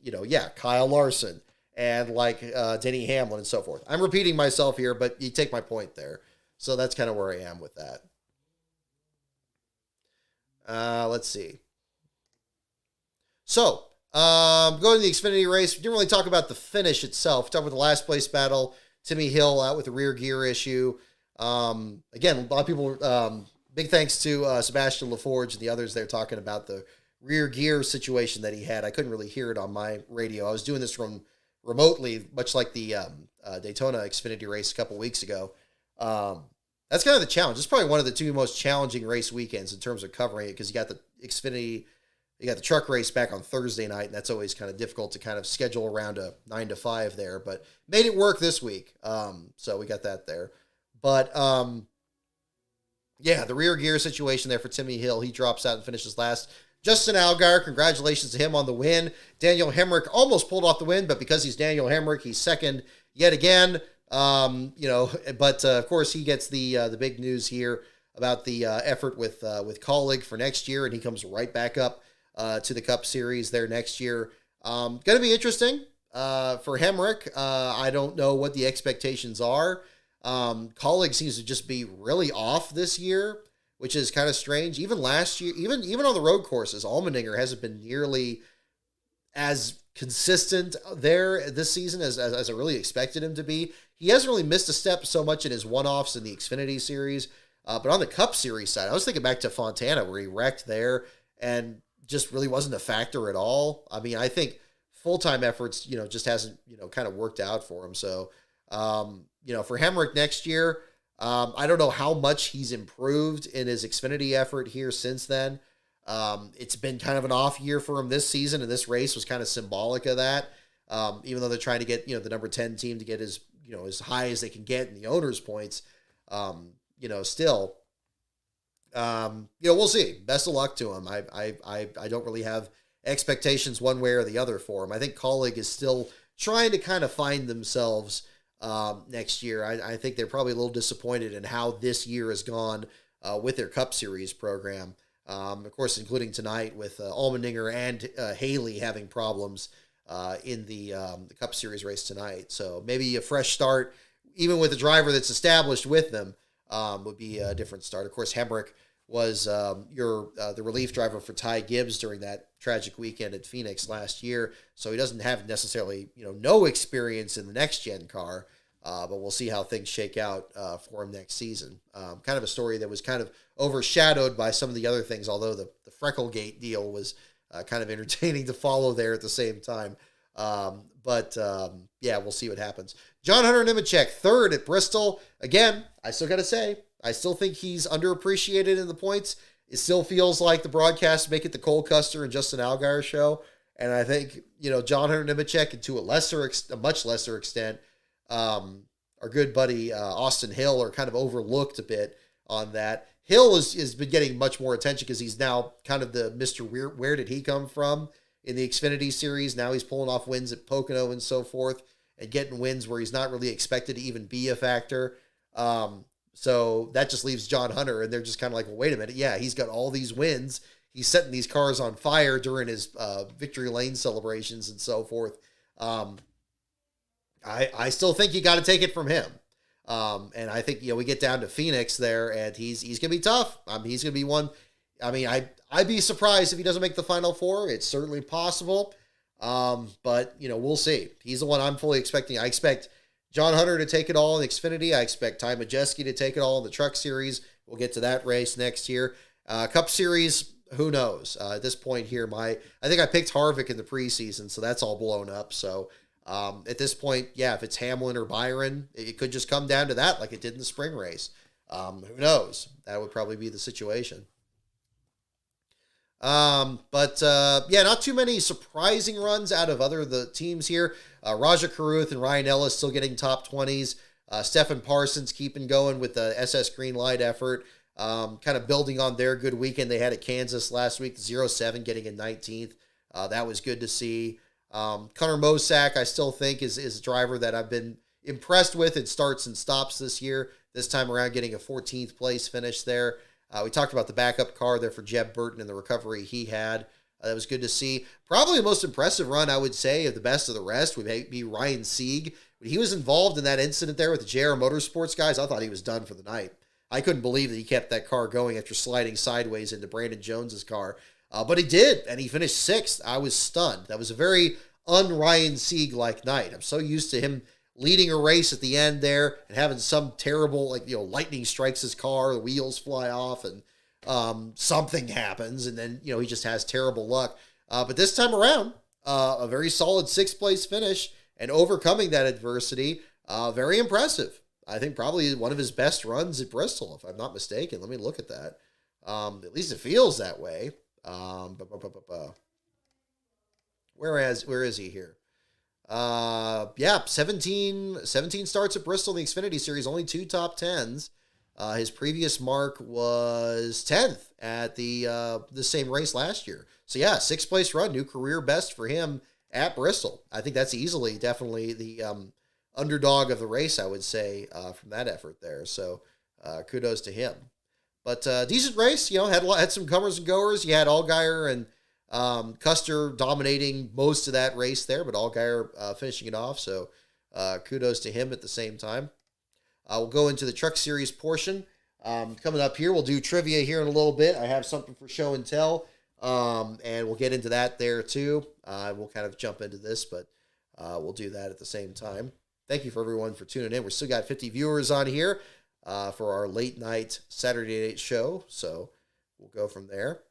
Kyle Larson and like Denny Hamlin and so forth. I'm repeating myself here, but you take my point there. So that's kind of where I am with that. Let's see. So, going to the Xfinity race, we didn't really talk about the finish itself. We talked about the last place battle. Timmy Hill out with a rear gear issue. Again, a lot of people, big thanks to Sebastian LaForge and the others there talking about the rear gear situation that he had. I couldn't really hear it on my radio. I was doing this from remotely, much like the Daytona Xfinity race a couple weeks ago. That's kind of the challenge. It's probably one of the two most challenging race weekends in terms of covering it because you got the Xfinity, you got the truck race back on Thursday night, and that's always kind of difficult to kind of schedule around a 9 to 5 there, but made it work this week. So we got that there. But the rear gear situation there for Timmy Hill. He drops out and finishes last. Justin Allgaier, congratulations to him on the win. Daniel Hemrick almost pulled off the win, but because he's Daniel Hemrick, he's second yet again. But of course he gets the big news here about the effort with Colleague for next year, and he comes right back up to the Cup Series there next year. Going to be interesting for Hemrick. I don't know what the expectations are. Colleague seems to just be really off this year, which is kind of strange. Even last year, even on the road courses, Allmendinger hasn't been nearly as consistent there this season as I really expected him to be. He hasn't really missed a step so much in his one-offs in the Xfinity Series. But on the Cup Series side, I was thinking back to Fontana where he wrecked there and just really wasn't a factor at all. I mean, I think full-time efforts, just hasn't, kind of worked out for him. So, for Hemrick next year, I don't know how much he's improved in his Xfinity effort here since then. It's been kind of an off year for him this season, and this race was kind of symbolic of that. Even though they're trying to get, the number 10 team to get as high as they can get in the owner's points, still, we'll see. Best of luck to him. I don't really have expectations one way or the other for him. I think Colleague is still trying to kind of find themselves next year. I think they're probably a little disappointed in how this year has gone with their Cup Series program. Of course, including tonight with Allmendinger and Haley having problems in the Cup Series race tonight. So maybe a fresh start, even with a driver that's established with them, would be a different start. Of course, Hemrick was the relief driver for Ty Gibbs during that tragic weekend at Phoenix last year. So he doesn't have necessarily, no experience in the next-gen car, but we'll see how things shake out for him next season. Kind of a story that was kind of overshadowed by some of the other things, although the Frecklegate deal was kind of entertaining to follow there at the same time. But we'll see what happens. John Hunter Nemechek, third at Bristol. Again, I still got to say, I still think he's underappreciated in the points. It still feels like the broadcasts make it the Cole Custer and Justin Allgaier show. And I think, John Hunter Nemechek, and to a much lesser extent, are our good buddy Austin Hill are kind of overlooked a bit on that. Hill has been getting much more attention because he's now kind of the Mr. Where did he come from in the Xfinity series? Now he's pulling off wins at Pocono and so forth and getting wins where he's not really expected to even be a factor. So that just leaves John Hunter, and they're just kind of like, well, wait a minute. Yeah, he's got all these wins. He's setting these cars on fire during his victory lane celebrations and so forth. I still think you got to take it from him. And I think, we get down to Phoenix there, and he's going to be tough. He's going to be one. I'd be surprised if he doesn't make the Final Four. It's certainly possible. But, we'll see. He's the one I'm fully expecting. I expect John Hunter to take it all in Xfinity. I expect Ty Majeski to take it all in the Truck Series. We'll get to that race next year. Cup Series, who knows? At this point here, I think I picked Harvick in the preseason, so that's all blown up. So at this point, yeah, if it's Hamlin or Byron, it could just come down to that like it did in the spring race. Who knows? That would probably be the situation. Not too many surprising runs out of the teams here. Raja Karuth and Ryan Ellis still getting top 20s. Stephen Parsons keeping going with the SS Green Light effort. Kind of building on their good weekend they had at Kansas last week. 0-7 getting in 19th. That was good to see. Connor Mosack, I still think, is a driver that I've been impressed with in starts and stops this year. This time around getting a 14th place finish there. We talked about the backup car there for Jeb Burton and the recovery he had. That was good to see. Probably the most impressive run, I would say, of the best of the rest would be Ryan Sieg. When he was involved in that incident there with the JR Motorsports guys, I thought he was done for the night. I couldn't believe that he kept that car going after sliding sideways into Brandon Jones's car. But he did, and he finished 6th. I was stunned. That was a very un-Ryan Sieg-like night. I'm so used to him leading a race at the end there and having some terrible, lightning strikes his car, the wheels fly off, and something happens, and then, he just has terrible luck. But this time around, a very solid 6th place finish and overcoming that adversity, very impressive. I think probably one of his best runs at Bristol, if I'm not mistaken. Let me look at that. At least it feels that way. Where is he here? 17 starts at Bristol in the Xfinity Series, only 2 top 10s. His previous mark was 10th at the same race last year. So yeah, 6th place run, new career best for him at Bristol. I think that's definitely the underdog of the race, I would say, from that effort there. So kudos to him. But decent race, had some comers and goers. You had Allgaier and Custer dominating most of that race there, but Allgaier finishing it off. So kudos to him at the same time. We'll go into the Truck Series portion. Coming up here, we'll do trivia here in a little bit. I have something for show and tell, and we'll get into that there too. We'll kind of jump into this, but we'll do that at the same time. Thank you for everyone for tuning in. We're still got 50 viewers on here for our late night Saturday night show, so we'll go from there.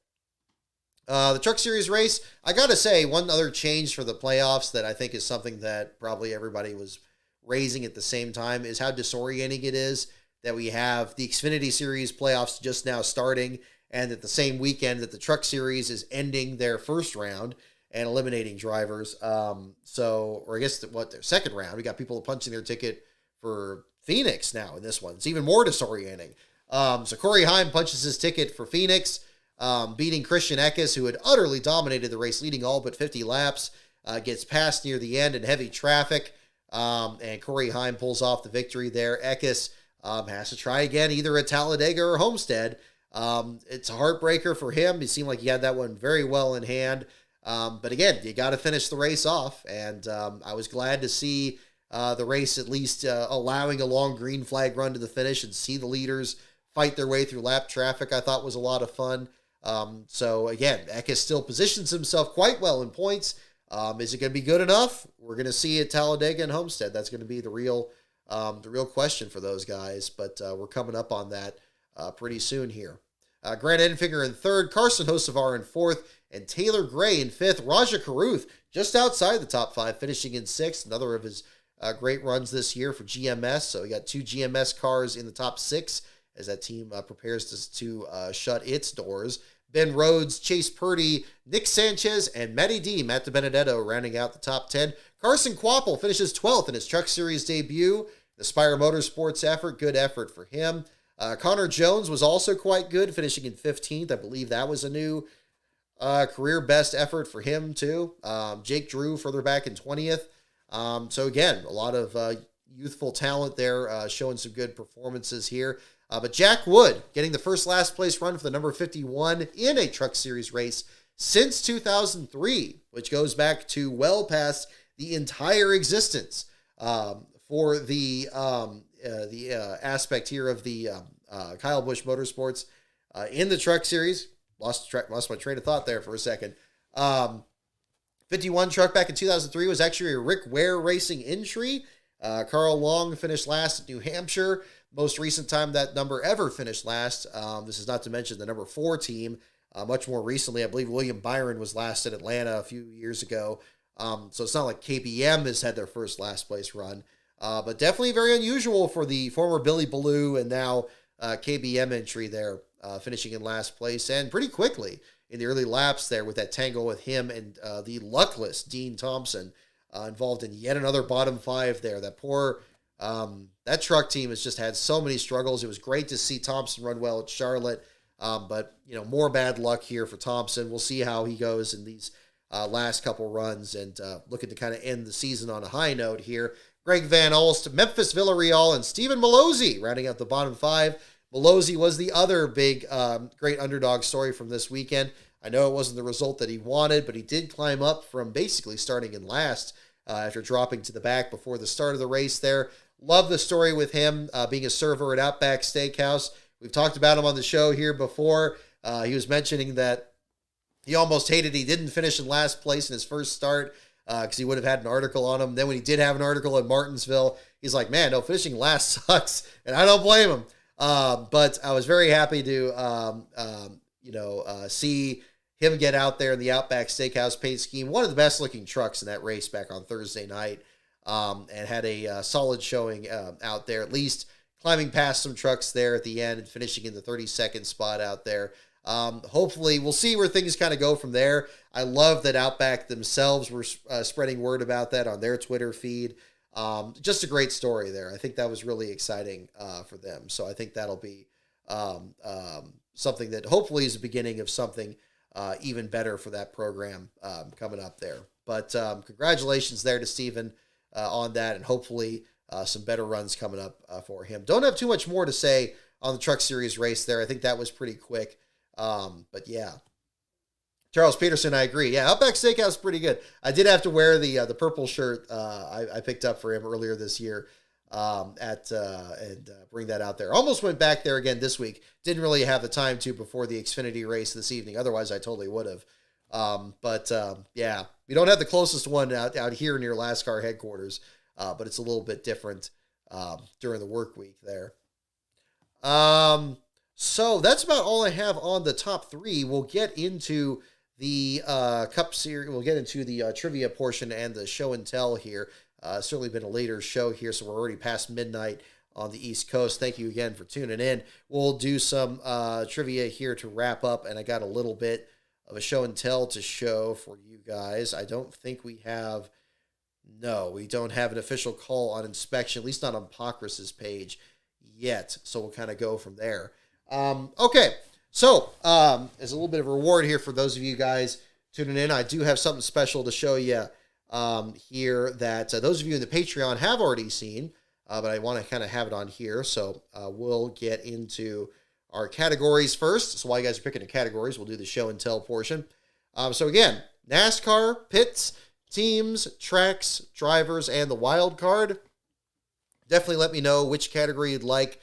The Truck Series race, I got to say, one other change for the playoffs that I think is something that probably everybody was raising at the same time is how disorienting it is that we have the Xfinity Series playoffs just now starting, and at the same weekend that the Truck Series is ending their first round and eliminating drivers. Their second round. We got people punching their ticket for Phoenix now in this one. It's even more disorienting. So Corey Heim punches his ticket for Phoenix, beating Christian Eckes, who had utterly dominated the race, leading all but 50 laps, gets passed near the end in heavy traffic, and Corey Heim pulls off the victory there. Eckes has to try again, either at Talladega or Homestead. It's a heartbreaker for him. It seemed like he had that one very well in hand. But again, you got to finish the race off, and I was glad to see the race at least allowing a long green flag run to the finish and see the leaders fight their way through lap traffic. I thought was a lot of fun. So again, Eckes still positions himself quite well in points. Is it going to be good enough? We're going to see at Talladega and Homestead. That's going to be the real question for those guys. But we're coming up on that pretty soon here. Grant Enfinger in third, Carson Hocevar in fourth, and Taylor Gray in fifth. Raja Karuth just outside the top 5, finishing in sixth. Another of his great runs this year for GMS. So we got 2 GMS cars in the top 6 as that team prepares to shut its doors. Ben Rhodes, Chase Purdy, Nick Sanchez, and Matty D, Matt DiBenedetto, rounding out the top 10. Carson Kvapil finishes 12th in his Truck Series debut. Aspire Motorsports effort, good effort for him. Connor Jones was also quite good, finishing in 15th. I believe that was a new career best effort for him too. Jake Drew further back in 20th. So again, a lot of youthful talent there, showing some good performances here. But Jack Wood getting the first last place run for the number 51 in a Truck Series race since 2003, which goes back to well past the entire existence for the aspect here of the Kyle Busch Motorsports in the Truck Series. Lost my train of thought there for a second. 51 truck back in 2003 was actually a Rick Ware Racing entry. Carl Long finished last at New Hampshire. Most recent time that number ever finished last. This is not to mention the number 4 team. Much more recently, I believe William Byron was last at Atlanta a few years ago. So it's not like KBM has had their first last place run. But definitely very unusual for the former Billy Ballou and now KBM entry there, finishing in last place and pretty quickly in the early laps there with that tangle with him and the luckless Dean Thompson involved in yet another bottom 5 there. That poor, that truck team has just had so many struggles. It was great to see Thompson run well at Charlotte, but more bad luck here for Thompson. We'll see how he goes in these last couple runs and looking to kind of end the season on a high note here. Greg Van Olst, Memphis Villarreal, and Stephen Malozzi rounding out the bottom 5. Malozzi was the other big, great underdog story from this weekend. I know it wasn't the result that he wanted, but he did climb up from basically starting in last after dropping to the back before the start of the race there. Love the story with him being a server at Outback Steakhouse. We've talked about him on the show here before. He was mentioning that he almost hated he didn't finish in last place in his first start because he would have had an article on him. Then when he did have an article in Martinsville, he's like, man, no, finishing last sucks, and I don't blame him. But I was very happy to, see him get out there in the Outback Steakhouse paint scheme. One of the best looking trucks in that race back on Thursday night, and had a solid showing out there, at least climbing past some trucks there at the end and finishing in the 32nd spot out there. Hopefully we'll see where things kind of go from there. I love that Outback themselves were spreading word about that on their Twitter feed. Just a great story there. I think that was really exciting for them. So I think that'll be something that hopefully is the beginning of something even better for that program coming up there. But congratulations there to Steven on that, and hopefully some better runs coming up for him. Don't have too much more to say on the Truck Series race there. I think that was pretty quick. But yeah. Charles Peterson, I agree. Yeah, Outback Steakhouse is pretty good. I did have to wear the purple shirt I picked up for him earlier this year and bring that out there. Almost went back there again this week. Didn't really have the time to before the Xfinity race this evening. Otherwise, I totally would have. Yeah, we don't have the closest one out here near LASCAR headquarters, but it's a little bit different during the work week there. So that's about all I have on the top 3. We'll get into the Cup Series. We'll get into the trivia portion and the show and tell here. Certainly been a later show here, so we're already past midnight on the East Coast. Thank you again for tuning in. We'll do some trivia here to wrap up, and I got a little bit of a show and tell to show for you guys. I don't think we have... No, we don't have an official call on inspection, at least not on Pocris's page yet, so we'll kind of go from there. Okay, so as a little bit of a reward here for those of you guys tuning in, I do have something special to show you here that those of you in the Patreon have already seen, but I want to kind of have it on here. So we'll get into our categories first. So while you guys are picking the categories, we'll do the show and tell portion. So again, NASCAR, pits, teams, tracks, drivers, and the wild card. Definitely let me know which category you'd like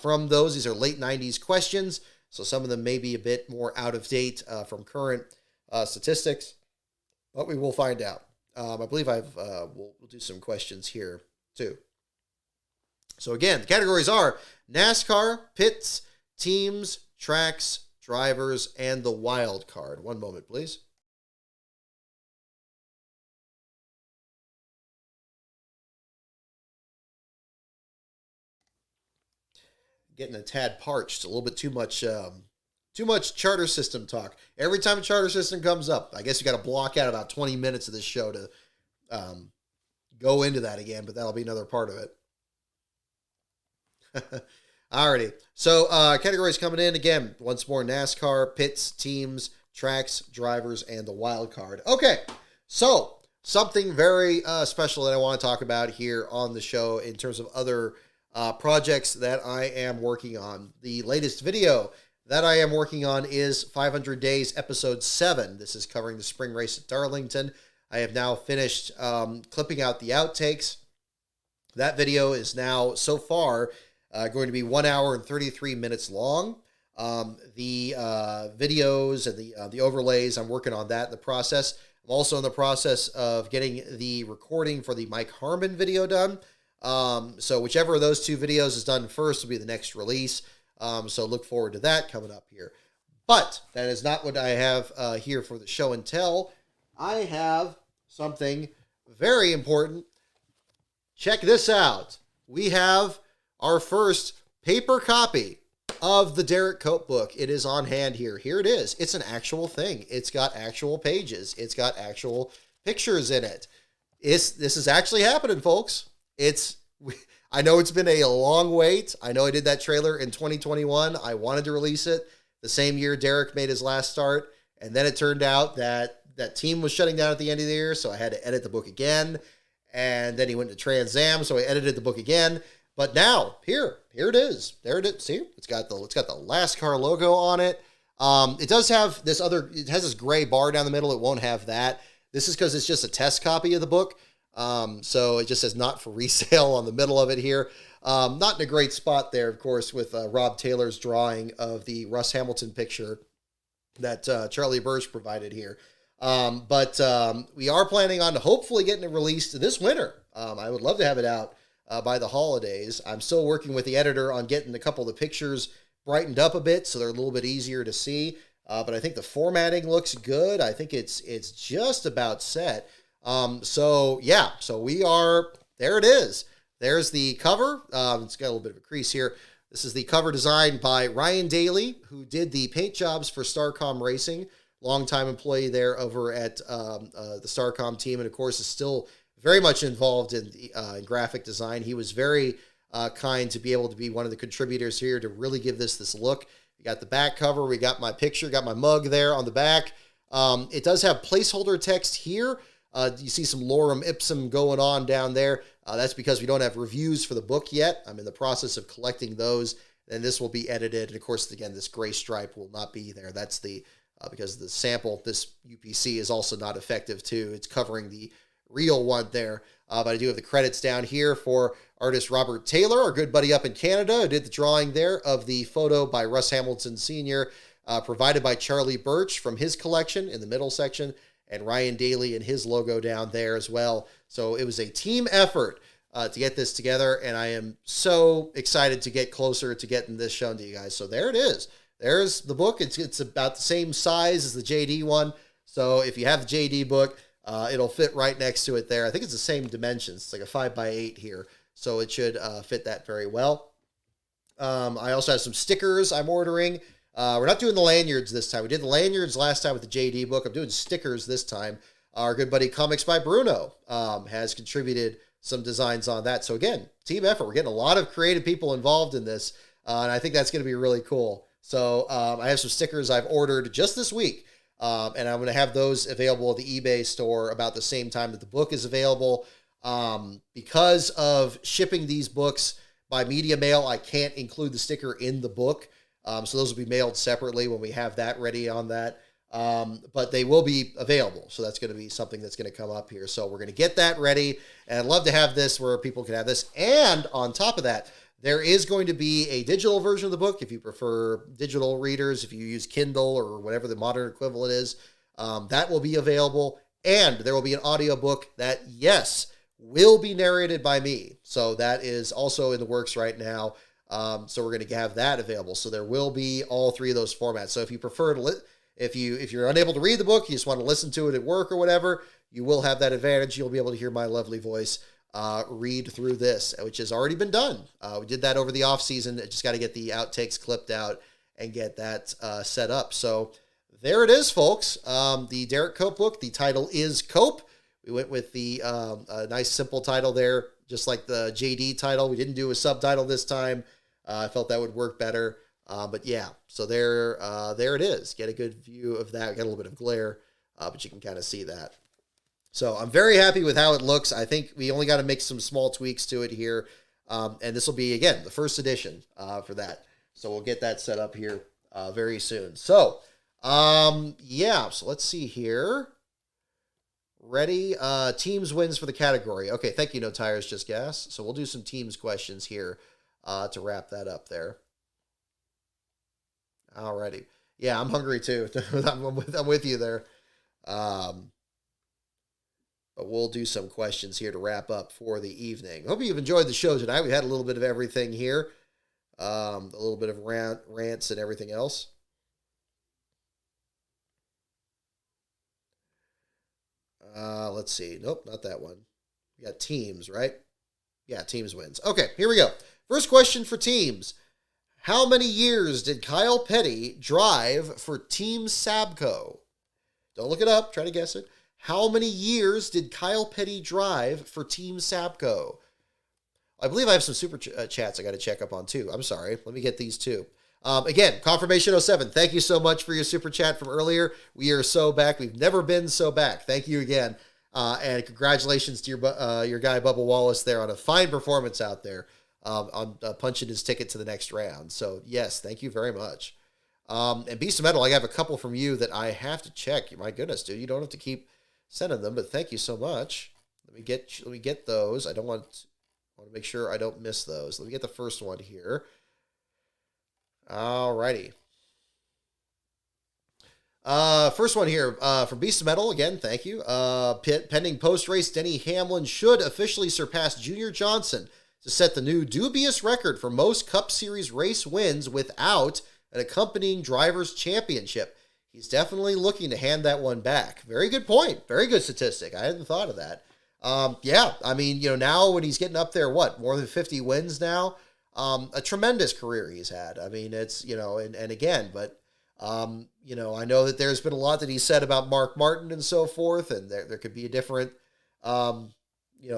from those. These are late 90s questions, so some of them may be a bit more out of date from current statistics, but we will find out. I believe we'll do some questions here too. So again, the categories are NASCAR, pits, teams, tracks, drivers, and the wild card. One moment, please. Getting a tad parched, a little bit too much charter system talk. Every time a charter system comes up, I guess you got to block out about 20 minutes of this show to go into that again, but that'll be another part of it. Alrighty. So categories coming in again. Once more, NASCAR, pits, teams, tracks, drivers, and the wild card. Okay. So something very special that I want to talk about here on the show in terms of other projects that I am working on. The latest video that I am working on is 500 Days, Episode 7. This is covering the spring race at Darlington. I have now finished clipping out the outtakes. That video is now, so far, going to be 1 hour and 33 minutes long. The videos and the overlays, I'm working on that in the process. I'm also in the process of getting the recording for the Mike Harmon video done. So whichever of those two videos is done first will be the next release. So look forward to that coming up here. But that is not what I have here for the show and tell. I have something very important. Check this out. We have our first paper copy of the Derek Cope book. It is on hand here. Here it is. It's an actual thing. It's got actual pages. It's got actual pictures in it. This is actually happening, folks. I know it's been a long wait. I know I did that trailer in 2021. I wanted to release it the same year Derek made his last start. And then it turned out that that team was shutting down at the end of the year. So I had to edit the book again. And then he went to Trans Am. So I edited the book again. But now here it is. There it is. See, it's got the LASCAR logo on it. It does have it has this gray bar down the middle. It won't have that. This is because it's just a test copy of the book. So it just says not for resale on the middle of it here. Not in a great spot there, of course, with Rob Taylor's drawing of the Russ Hamilton picture that Charlie Birch provided here. But we are planning on hopefully getting it released this winter. I would love to have it out by the holidays. I'm still working with the editor on getting a couple of the pictures brightened up a bit so they're a little bit easier to see. But I think the formatting looks good. I think it's just about set. So we are, there it is. There's the cover. It's got a little bit of a crease here. This is the cover designed by Ryan Daly, who did the paint jobs for Starcom Racing, longtime employee there over at the Starcom team, and of course is still very much involved in graphic design. He was very kind to be able to be one of the contributors here to really give this look. We got the back cover. We got my picture, got my mug there on the back. It does have placeholder text here. You see some lorem ipsum going on down there. That's because we don't have reviews for the book yet. I'm in the process of collecting those, and this will be edited. And of course, again, this gray stripe will not be there. That's because the sample, this UPC is also not effective too. It's covering the real one there. But I do have the credits down here for artist Robert Taylor, our good buddy up in Canada, who did the drawing there of the photo by Russ Hamilton Sr., provided by Charlie Birch from his collection in the middle section, and Ryan Daly and his logo down there as well. So it was a team effort to get this together, and I am so excited to get closer to getting this shown to you guys. So there it is. There's the book. It's about the same size as the JD one. So if you have the JD book, it'll fit right next to it there. I think it's the same dimensions. It's like a 5x8 here. So it should fit that very well. I also have some stickers I'm ordering. We're not doing the lanyards this time. We did the lanyards last time with the JD book. I'm doing stickers this time. Our good buddy Comics by Bruno has contributed some designs on that. So again, team effort. We're getting a lot of creative people involved in this, and I think that's going to be really cool. So I have some stickers I've ordered just this week, and I'm going to have those available at the eBay store about the same time that the book is available. Because of shipping these books by media mail, I can't include the sticker in the book. So those will be mailed separately when we have that ready on that. But they will be available. So that's going to be something that's going to come up here. So we're going to get that ready. And I'd love to have this where people can have this. And on top of that, there is going to be a digital version of the book if you prefer digital readers, if you use Kindle or whatever the modern equivalent is. That will be available. And there will be an audiobook that, yes, will be narrated by me. So that is also in the works right now. So we're going to have that available. So there will be all three of those formats. So if you prefer to, if you're unable to read the book, you just want to listen to it at work or whatever, you will have that advantage. You'll be able to hear my lovely voice read through this, which has already been done. We did that over the off season. Just got to get the outtakes clipped out and get that set up. So there it is, folks. The Derek Cope book. The title is Cope. We went with the nice simple title there, just like the JD title. We didn't do a subtitle this time. I felt that would work better. But yeah, so there it is. Get a good view of that. Got a little bit of glare, but you can kind of see that. So I'm very happy with how it looks. I think we only got to make some small tweaks to it here. And this will be, again, the first edition for that. So we'll get that set up here very soon. So, yeah, so let's see here. Ready? Teams wins for the category. Okay, thank you, No Tires, Just Gas. So we'll do some teams questions here to wrap that up there. Alrighty. Yeah, I'm hungry too. I'm with you there. But we'll do some questions here to wrap up for the evening. Hope you've enjoyed the show tonight. We had a little bit of everything here. A little bit of rants and everything else. Let's see. Nope, not that one. We got teams, right? Yeah, teams wins. Okay, here we go. First question for teams. How many years did Kyle Petty drive for Team Sabco? Don't look it up. Try to guess it. How many years did Kyle Petty drive for Team Sabco? I believe I have some super chats I got to check up on too. I'm sorry. Let me get these two. Again, Confirmation 07. Thank you so much for your super chat from earlier. We are so back. We've never been so back. Thank you again. And congratulations to your guy, Bubba Wallace, there on a fine performance out there on punching his ticket to the next round. So, yes, thank you very much. And Beast of Metal, I have a couple from you that I have to check. My goodness, dude, you don't have to keep sending them, but thank you so much. Let me get those. I want to make sure I don't miss those. Let me get the first one here. Alrighty. First one here from Beast of Metal. Again, thank you. Pending post-race, Denny Hamlin should officially surpass Junior Johnson to set the new dubious record for most Cup Series race wins without an accompanying driver's championship. He's definitely looking to hand that one back. Very good point. Very good statistic. I hadn't thought of that. Yeah, I mean, now when he's getting up there, more than 50 wins now? A tremendous career he's had. I mean, it's, and again, but, I know that there's been a lot that he said about Mark Martin and so forth, and there could be a different,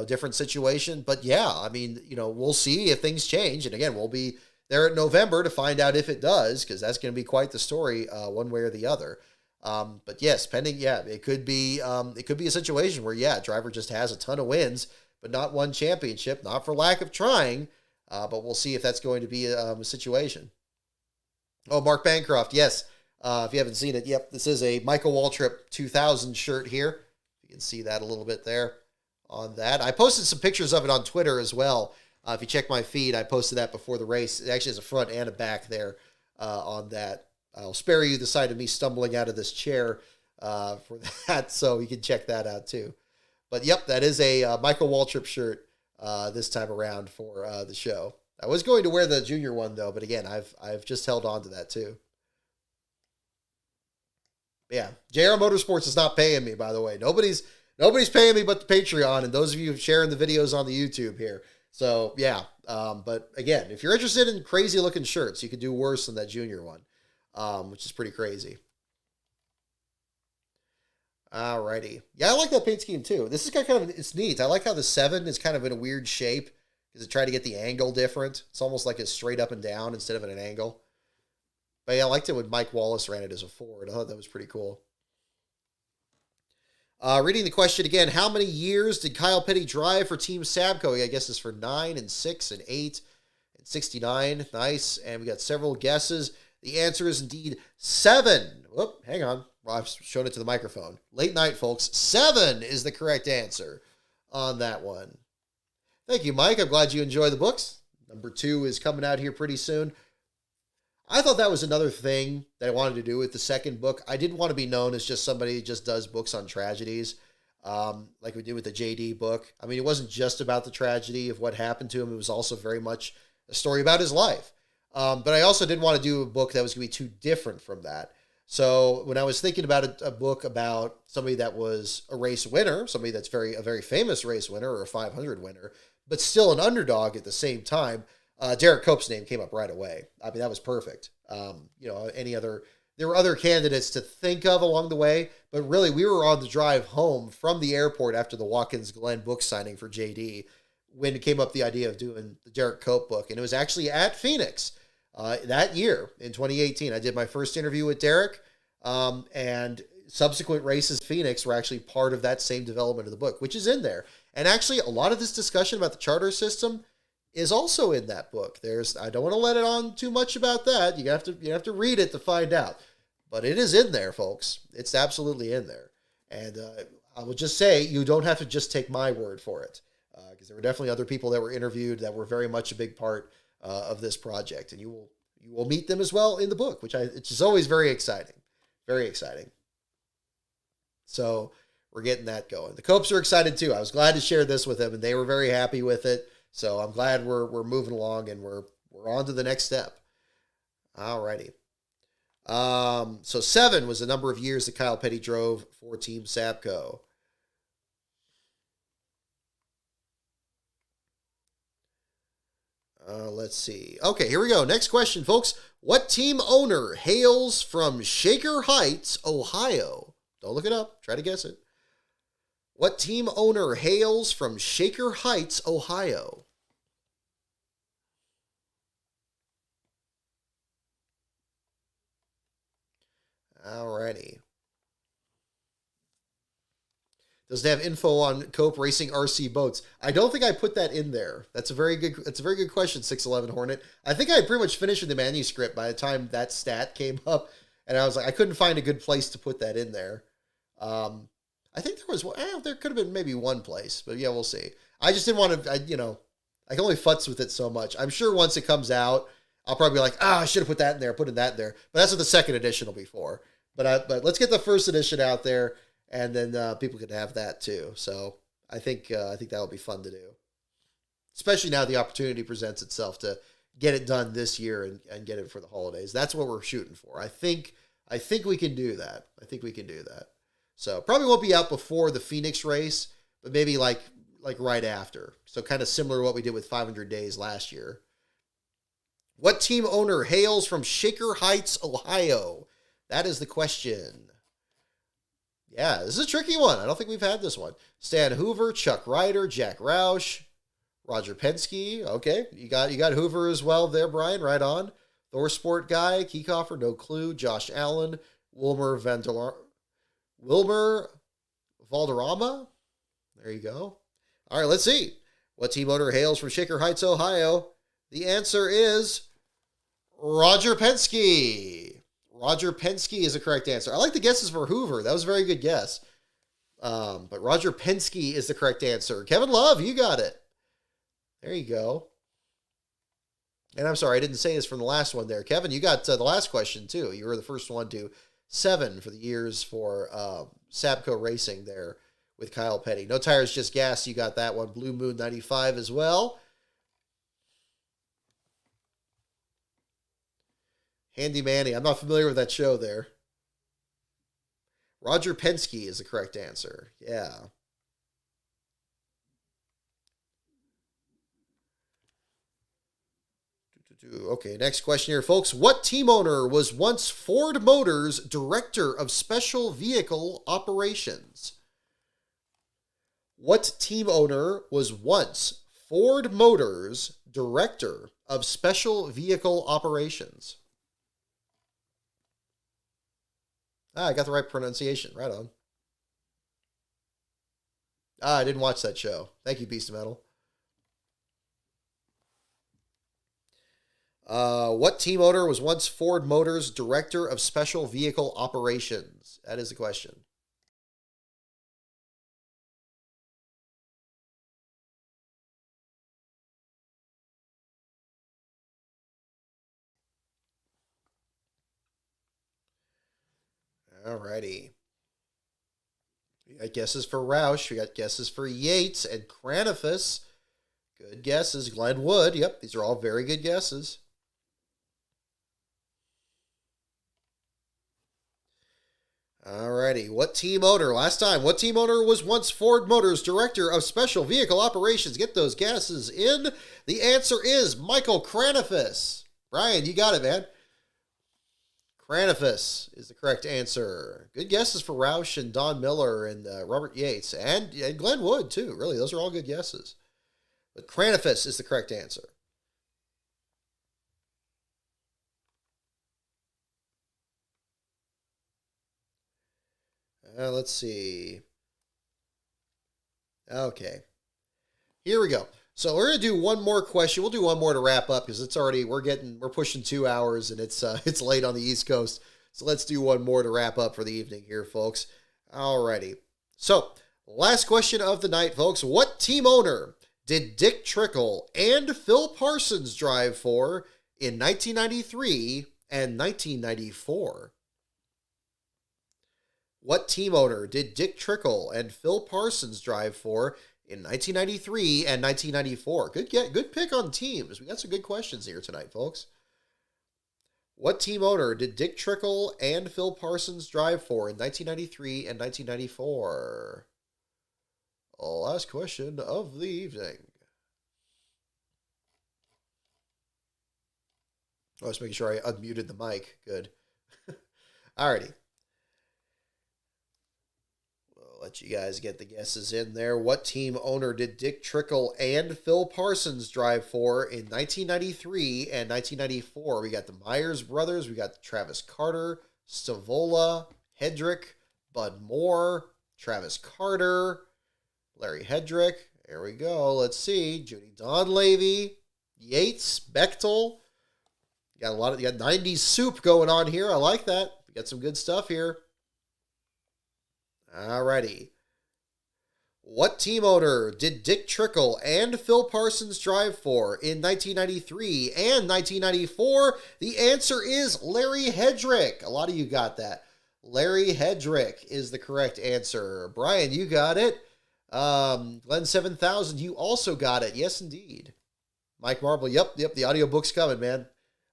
different situation. But yeah, I mean, we'll see if things change. And again, we'll be there in November to find out if it does, because that's going to be quite the story, one way or the other. But yes, pending, it could be a situation where, driver just has a ton of wins, but not one championship, not for lack of trying. But we'll see if that's going to be a situation. Oh, Mark Bancroft, yes. If you haven't seen it, yep, this is a Michael Waltrip 2000 shirt here. You can see that a little bit there on that. I posted some pictures of it on Twitter as well. If you check my feed, I posted that before the race. It actually has a front and a back there on that. I'll spare you the sight of me stumbling out of this chair for that, so you can check that out too. But yep, that is a Michael Waltrip shirt this time around for the show. I was going to wear the junior one though, but again, I've just held on to that too. Yeah, JR Motorsports is not paying me, by the way. Nobody's paying me but the Patreon and those of you sharing the videos on the YouTube here. So yeah, but again, if you're interested in crazy looking shirts, you could do worse than that junior one, which is pretty crazy. Alrighty. Yeah, I like that paint scheme too. This is kind of, it's neat. I like how the 7 is kind of in a weird shape because it tried to get the angle different. It's almost like it's straight up and down instead of at an angle. But yeah, I liked it when Mike Wallace ran it as a Ford. I thought that was pretty cool. Reading the question again, how many years did Kyle Petty drive for Team Sabco? I guess it's for 9 and 6 and 8 and 69. Nice. And we got several guesses. The answer is indeed 7. Whoop, hang on. Well, I've shown it to the microphone. Late night, folks. 7 is the correct answer on that one. Thank you, Mike. I'm glad you enjoy the books. Number 2 is coming out here pretty soon. I thought that was another thing that I wanted to do with the second book. I didn't want to be known as just somebody who just does books on tragedies, like we did with the JD book. I mean, it wasn't just about the tragedy of what happened to him. It was also very much a story about his life. But I also didn't want to do a book that was going to be too different from that. So when I was thinking about a book about somebody that was a race winner, somebody that's a very famous race winner or a 500 winner, but still an underdog at the same time, Derek Cope's name came up right away. I mean, that was perfect. There were other candidates to think of along the way, but really we were on the drive home from the airport after the Watkins Glen book signing for JD when it came up the idea of doing the Derek Cope book. And it was actually at Phoenix that year in 2018. I did my first interview with Derek, and subsequent races Phoenix were actually part of that same development of the book, which is in there. And actually, a lot of this discussion about the charter system is also in that book. I don't want to let it on too much about that. You have to read it to find out. But it is in there, folks. It's absolutely in there. And I will just say, you don't have to just take my word for it, because there were definitely other people that were interviewed that were very much a big part of this project. And you will meet them as well in the book, which is always very exciting. Very exciting. So we're getting that going. The Copes are excited too. I was glad to share this with them, and they were very happy with it. So I'm glad we're moving along, and we're on to the next step. Alrighty. So 7 was the number of years that Kyle Petty drove for Team Sapco. Let's see. Okay, here we go. Next question, folks. What team owner hails from Shaker Heights, Ohio? Don't look it up. Try to guess it. What team owner hails from Shaker Heights, Ohio? Alrighty. Doesn't have info on Cope Racing RC boats. I don't think I put that in there. That's a very good question, 611 Hornet. I think I had pretty much finished the manuscript by the time that stat came up, and I was like, I couldn't find a good place to put that in there. I think there could have been maybe one place, but yeah, we'll see. I just didn't want to, I can only futz with it so much. I'm sure once it comes out, I'll probably be like, I should have put that in there, put that in there. But that's what the second edition will be for. But let's get the first edition out there, and then people can have that too. So I think that'll be fun to do, especially now the opportunity presents itself to get it done this year and get it for the holidays. That's what we're shooting for. I think we can do that. So probably won't be out before the Phoenix race, but maybe like right after. So kind of similar to what we did with 500 Days last year. What team owner hails from Shaker Heights, Ohio? That is the question. Yeah, this is a tricky one. I don't think we've had this one. Stan Hoover, Chuck Ryder, Jack Roush, Roger Penske. Okay, you got Hoover as well there, Brian. Right on. Thor Sport Guy, Kiekhofer, no clue. Josh Allen, Wilmer Valderrama. There you go. All right, let's see. What team owner hails from Shaker Heights, Ohio? The answer is Roger Penske. Roger Penske is the correct answer. I like the guesses for Hoover. That was a very good guess. But Roger Penske is the correct answer. Kevin Love, you got it. There you go. And I'm sorry, I didn't say this from the last one there. Kevin, you got the last question too. You were the first one to 7 for the years for Sapco Racing there with Kyle Petty. No Tires, Just Gas. You got that one. Blue Moon 95 as well. Handy Manny. I'm not familiar with that show there. Roger Penske is the correct answer. Yeah. Okay, next question here, folks. What team owner was once Ford Motors Director of Special Vehicle Operations? What team owner was once Ford Motors Director of Special Vehicle Operations? I got the right pronunciation. Right on. I didn't watch that show. Thank you, Beast of Metal. What team owner was once Ford Motors Director of Special Vehicle Operations? That is the question. Alrighty. We got guesses for Roush. We got guesses for Yates and Cranifus. Good guesses. Glenn Wood. Yep, these are all very good guesses. Alrighty. What team owner? Last time. What team owner was once Ford Motors Director of Special Vehicle Operations? Get those guesses in. The answer is Michael Cranifus. Brian, you got it, man. Cranifus is the correct answer. Good guesses for Roush and Don Miller and Robert Yates and Glenn Wood, too. Really, those are all good guesses. But Cranifus is the correct answer. Let's see. Okay. Here we go. So we're gonna do one more question. We'll do one more to wrap up because it's already we're pushing 2 hours and it's it's late on the East Coast. So let's do one more to wrap up for the evening here, folks. Alrighty. So last question of the night, folks. What team owner did Dick Trickle and Phil Parsons drive for in 1993 and 1994? What team owner did Dick Trickle and Phil Parsons drive for in 1993 and 1994? Good pick on teams. We got some good questions here tonight, folks. What team owner did Dick Trickle and Phil Parsons drive for in 1993 and 1994? Last question of the evening. I was making sure I unmuted the mic. Good. Alrighty. Let you guys get the guesses in there. What team owner did Dick Trickle and Phil Parsons drive for in 1993 and 1994? We got the Myers brothers. We got Travis Carter, Stavola, Hedrick, Bud Moore, Travis Carter, Larry Hedrick. There we go. Let's see. Judy Donlavey, Yates, Bechtel. You got 90s soup going on here. I like that. We got some good stuff here. Alrighty. What team owner did Dick Trickle and Phil Parsons drive for in 1993 and 1994? The answer is Larry Hedrick. A lot of you got that. Larry Hedrick is the correct answer. Brian, you got it. Glenn 7000, you also got it. Yes, indeed. Mike Marble, yep. The audiobook's coming, man.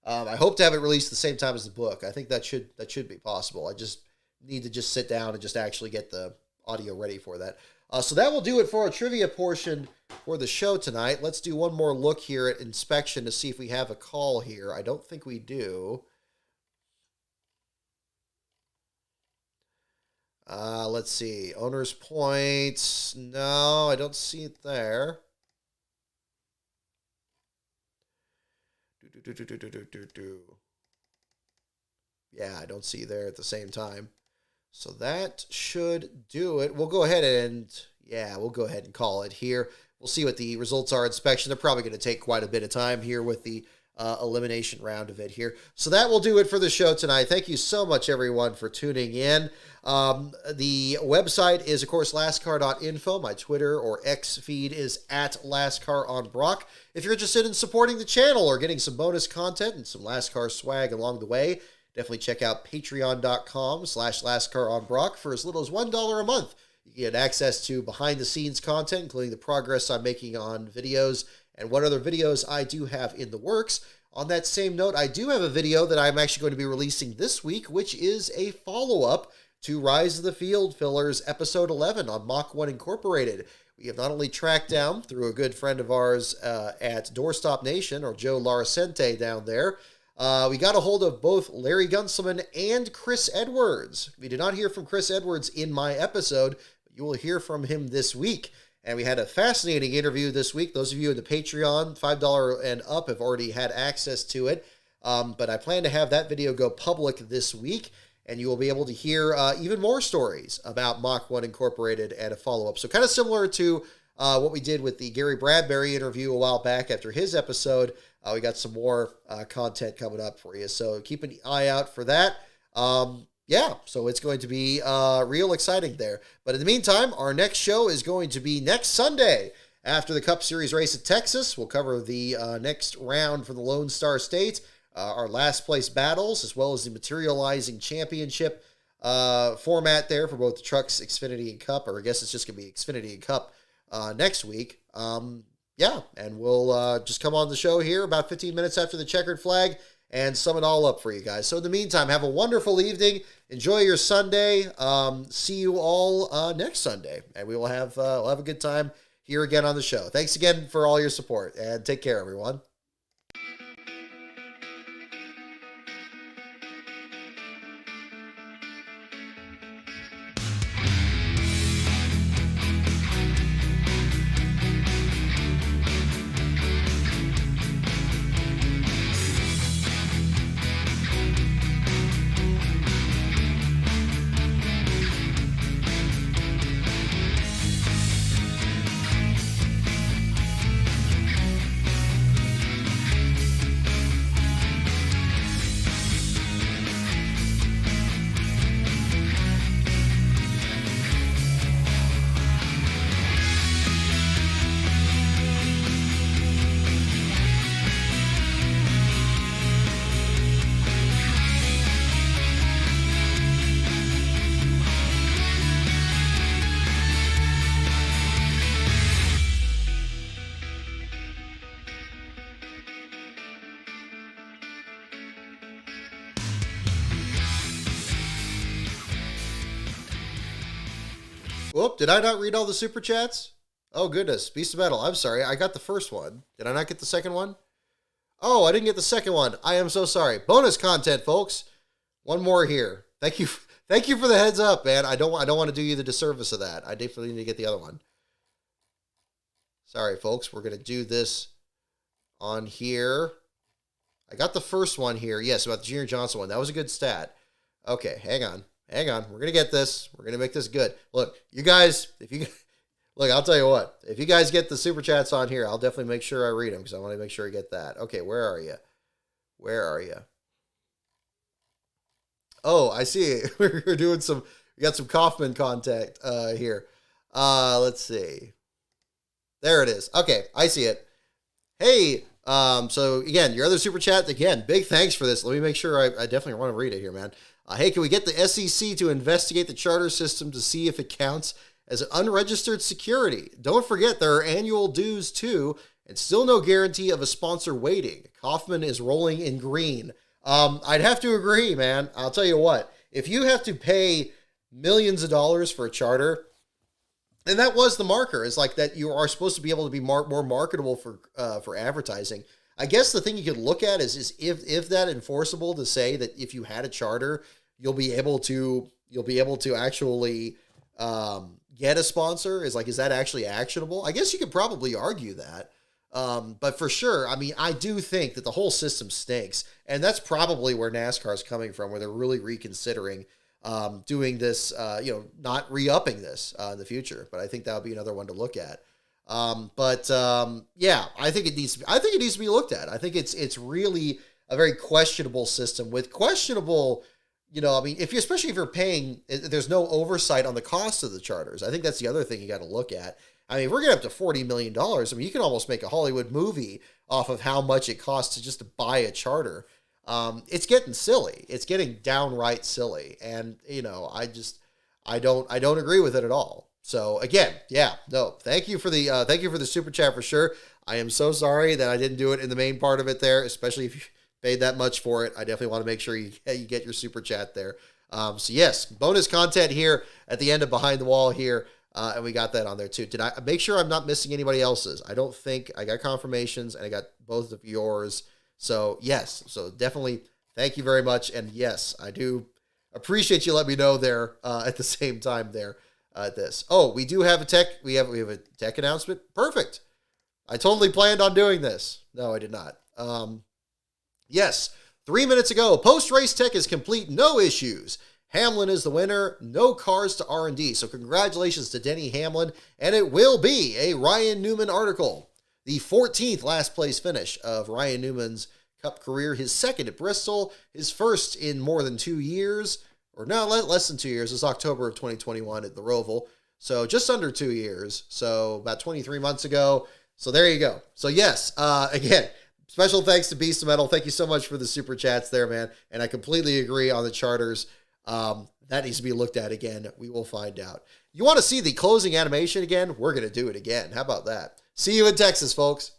I hope to have it released the same time as the book. I think that should be possible. I just need to just sit down and just actually get the audio ready for that. So that will do it for our trivia portion for the show tonight. Let's do one more look here at inspection to see if we have a call here. I don't think we do. Let's see. Owner's points. No, I don't see it there. Yeah, I don't see there at the same time. So that should do it. We'll go ahead and call it here. We'll see what the results are. Inspection. They're probably going to take quite a bit of time here with the elimination round of it here. So that will do it for the show tonight. Thank you so much, everyone, for tuning in. The website is, of course, lastcar.info. My Twitter or X feed is at lastcaronbrock. If you're interested in supporting the channel or getting some bonus content and some Last Car swag along the way, definitely check out patreon.com/lastcaronbrock for as little as $1 a month. You get access to behind-the-scenes content, including the progress I'm making on videos and what other videos I do have in the works. On that same note, I do have a video that I'm actually going to be releasing this week, which is a follow-up to Rise of the Field Fillers Episode 11 on Mach 1 Incorporated. We have not only tracked down, through a good friend of ours at Doorstop Nation, or Joe Laricente down there, we got a hold of both Larry Gunselman and Chris Edwards. We did not hear from Chris Edwards in my episode, but you will hear from him this week. And we had a fascinating interview this week. Those of you in the Patreon, $5 and up, have already had access to it. But I plan to have that video go public this week, and you will be able to hear even more stories about Mach 1 Incorporated and a follow-up. So kind of similar to what we did with the Gary Bradbury interview a while back after his episode. We got some more content coming up for you, so keep an eye out for that. So it's going to be real exciting there. But in the meantime, our next show is going to be next Sunday after the Cup Series race at Texas. We'll cover the next round for the Lone Star State, our last place battles, as well as the materializing championship format there for both the Trucks, Xfinity, and Cup, or I guess it's just going to be Xfinity and Cup next week. And we'll just come on the show here about 15 minutes after the checkered flag and sum it all up for you guys. So in the meantime, have a wonderful evening. Enjoy your Sunday. See you all next Sunday, and we'll have a good time here again on the show. Thanks again for all your support, and take care, everyone. Whoop, did I not read all the super chats? Oh, goodness. Beast of Metal. I'm sorry. I got the first one. Did I not get the second one? Oh, I didn't get the second one. I am so sorry. Bonus content, folks. One more here. Thank you. Thank you for the heads up, man. I don't want to do you the disservice of that. I definitely need to get the other one. Sorry, folks. We're going to do this on here. I got the first one here. Yes, about the Junior Johnson one. That was a good stat. Okay, hang on. Hang on. We're going to get this. We're going to make this good. Look, you guys, look, I'll tell you what. If you guys get the super chats on here, I'll definitely make sure I read them because I want to make sure I get that. Okay, where are you? Where are you? Oh, I see. We're doing some, we got some Kaufman contact here. Let's see. There it is. Okay, I see it. Hey, so again, your other super chat, again, big thanks for this. Let me make sure I definitely want to read it here, man. Hey, can we get the SEC to investigate the charter system to see if it counts as an unregistered security? Don't forget there are annual dues too, and still no guarantee of a sponsor waiting. Kaufman is rolling in green. I'd have to agree, man. I'll tell you what, if you have to pay millions of dollars for a charter, and that was the marker, is like that you are supposed to be able to be more marketable for advertising. I guess the thing you could look at is if that enforceable to say that if you had a charter, you'll be able to actually get a sponsor. Is that actually actionable? I guess you could probably argue that. But for sure, I mean, I do think that the whole system stinks, and that's probably where NASCAR is coming from, where they're really reconsidering doing this, not re-upping this in the future. But I think that would be another one to look at. Yeah, I think it needs to be looked at. I think it's really a very questionable system with questionable, I mean, especially if you're paying, there's no oversight on the cost of the charters. I think that's the other thing you got to look at. I mean, if we're getting up to $40 million, I mean, you can almost make a Hollywood movie off of how much it costs to buy a charter. It's getting silly. It's getting downright silly. And, I don't agree with it at all. So again, yeah, no, thank you for the super chat for sure. I am so sorry that I didn't do it in the main part of it there, especially if you paid that much for it. I definitely want to make sure you get your super chat there. So yes, bonus content here at the end of Behind the Wall here. And we got that on there too. Did I make sure I'm not missing anybody else's? I don't think I got confirmations and I got both of yours. So yes, so definitely thank you very much. And yes, I do appreciate you letting me know there at the same time there. This. Oh, we do have we have a tech announcement. Perfect. I totally planned on doing this. No, I did not. Yes, 3 minutes ago, post-race tech is complete, no issues. Hamlin is the winner, no cars to R&D. So congratulations to Denny Hamlin, and it will be a Ryan Newman article. The 14th last place finish of Ryan Newman's Cup career, his second at Bristol, his first in more than 2 years. Or no, less than 2 years. It's October of 2021 at the Roval. So just under 2 years. So about 23 months ago. So there you go. So yes, again, special thanks to Beast of Metal. Thank you so much for the super chats there, man. And I completely agree on the charters. That needs to be looked at again. We will find out. You want to see the closing animation again? We're going to do it again. How about that? See you in Texas, folks.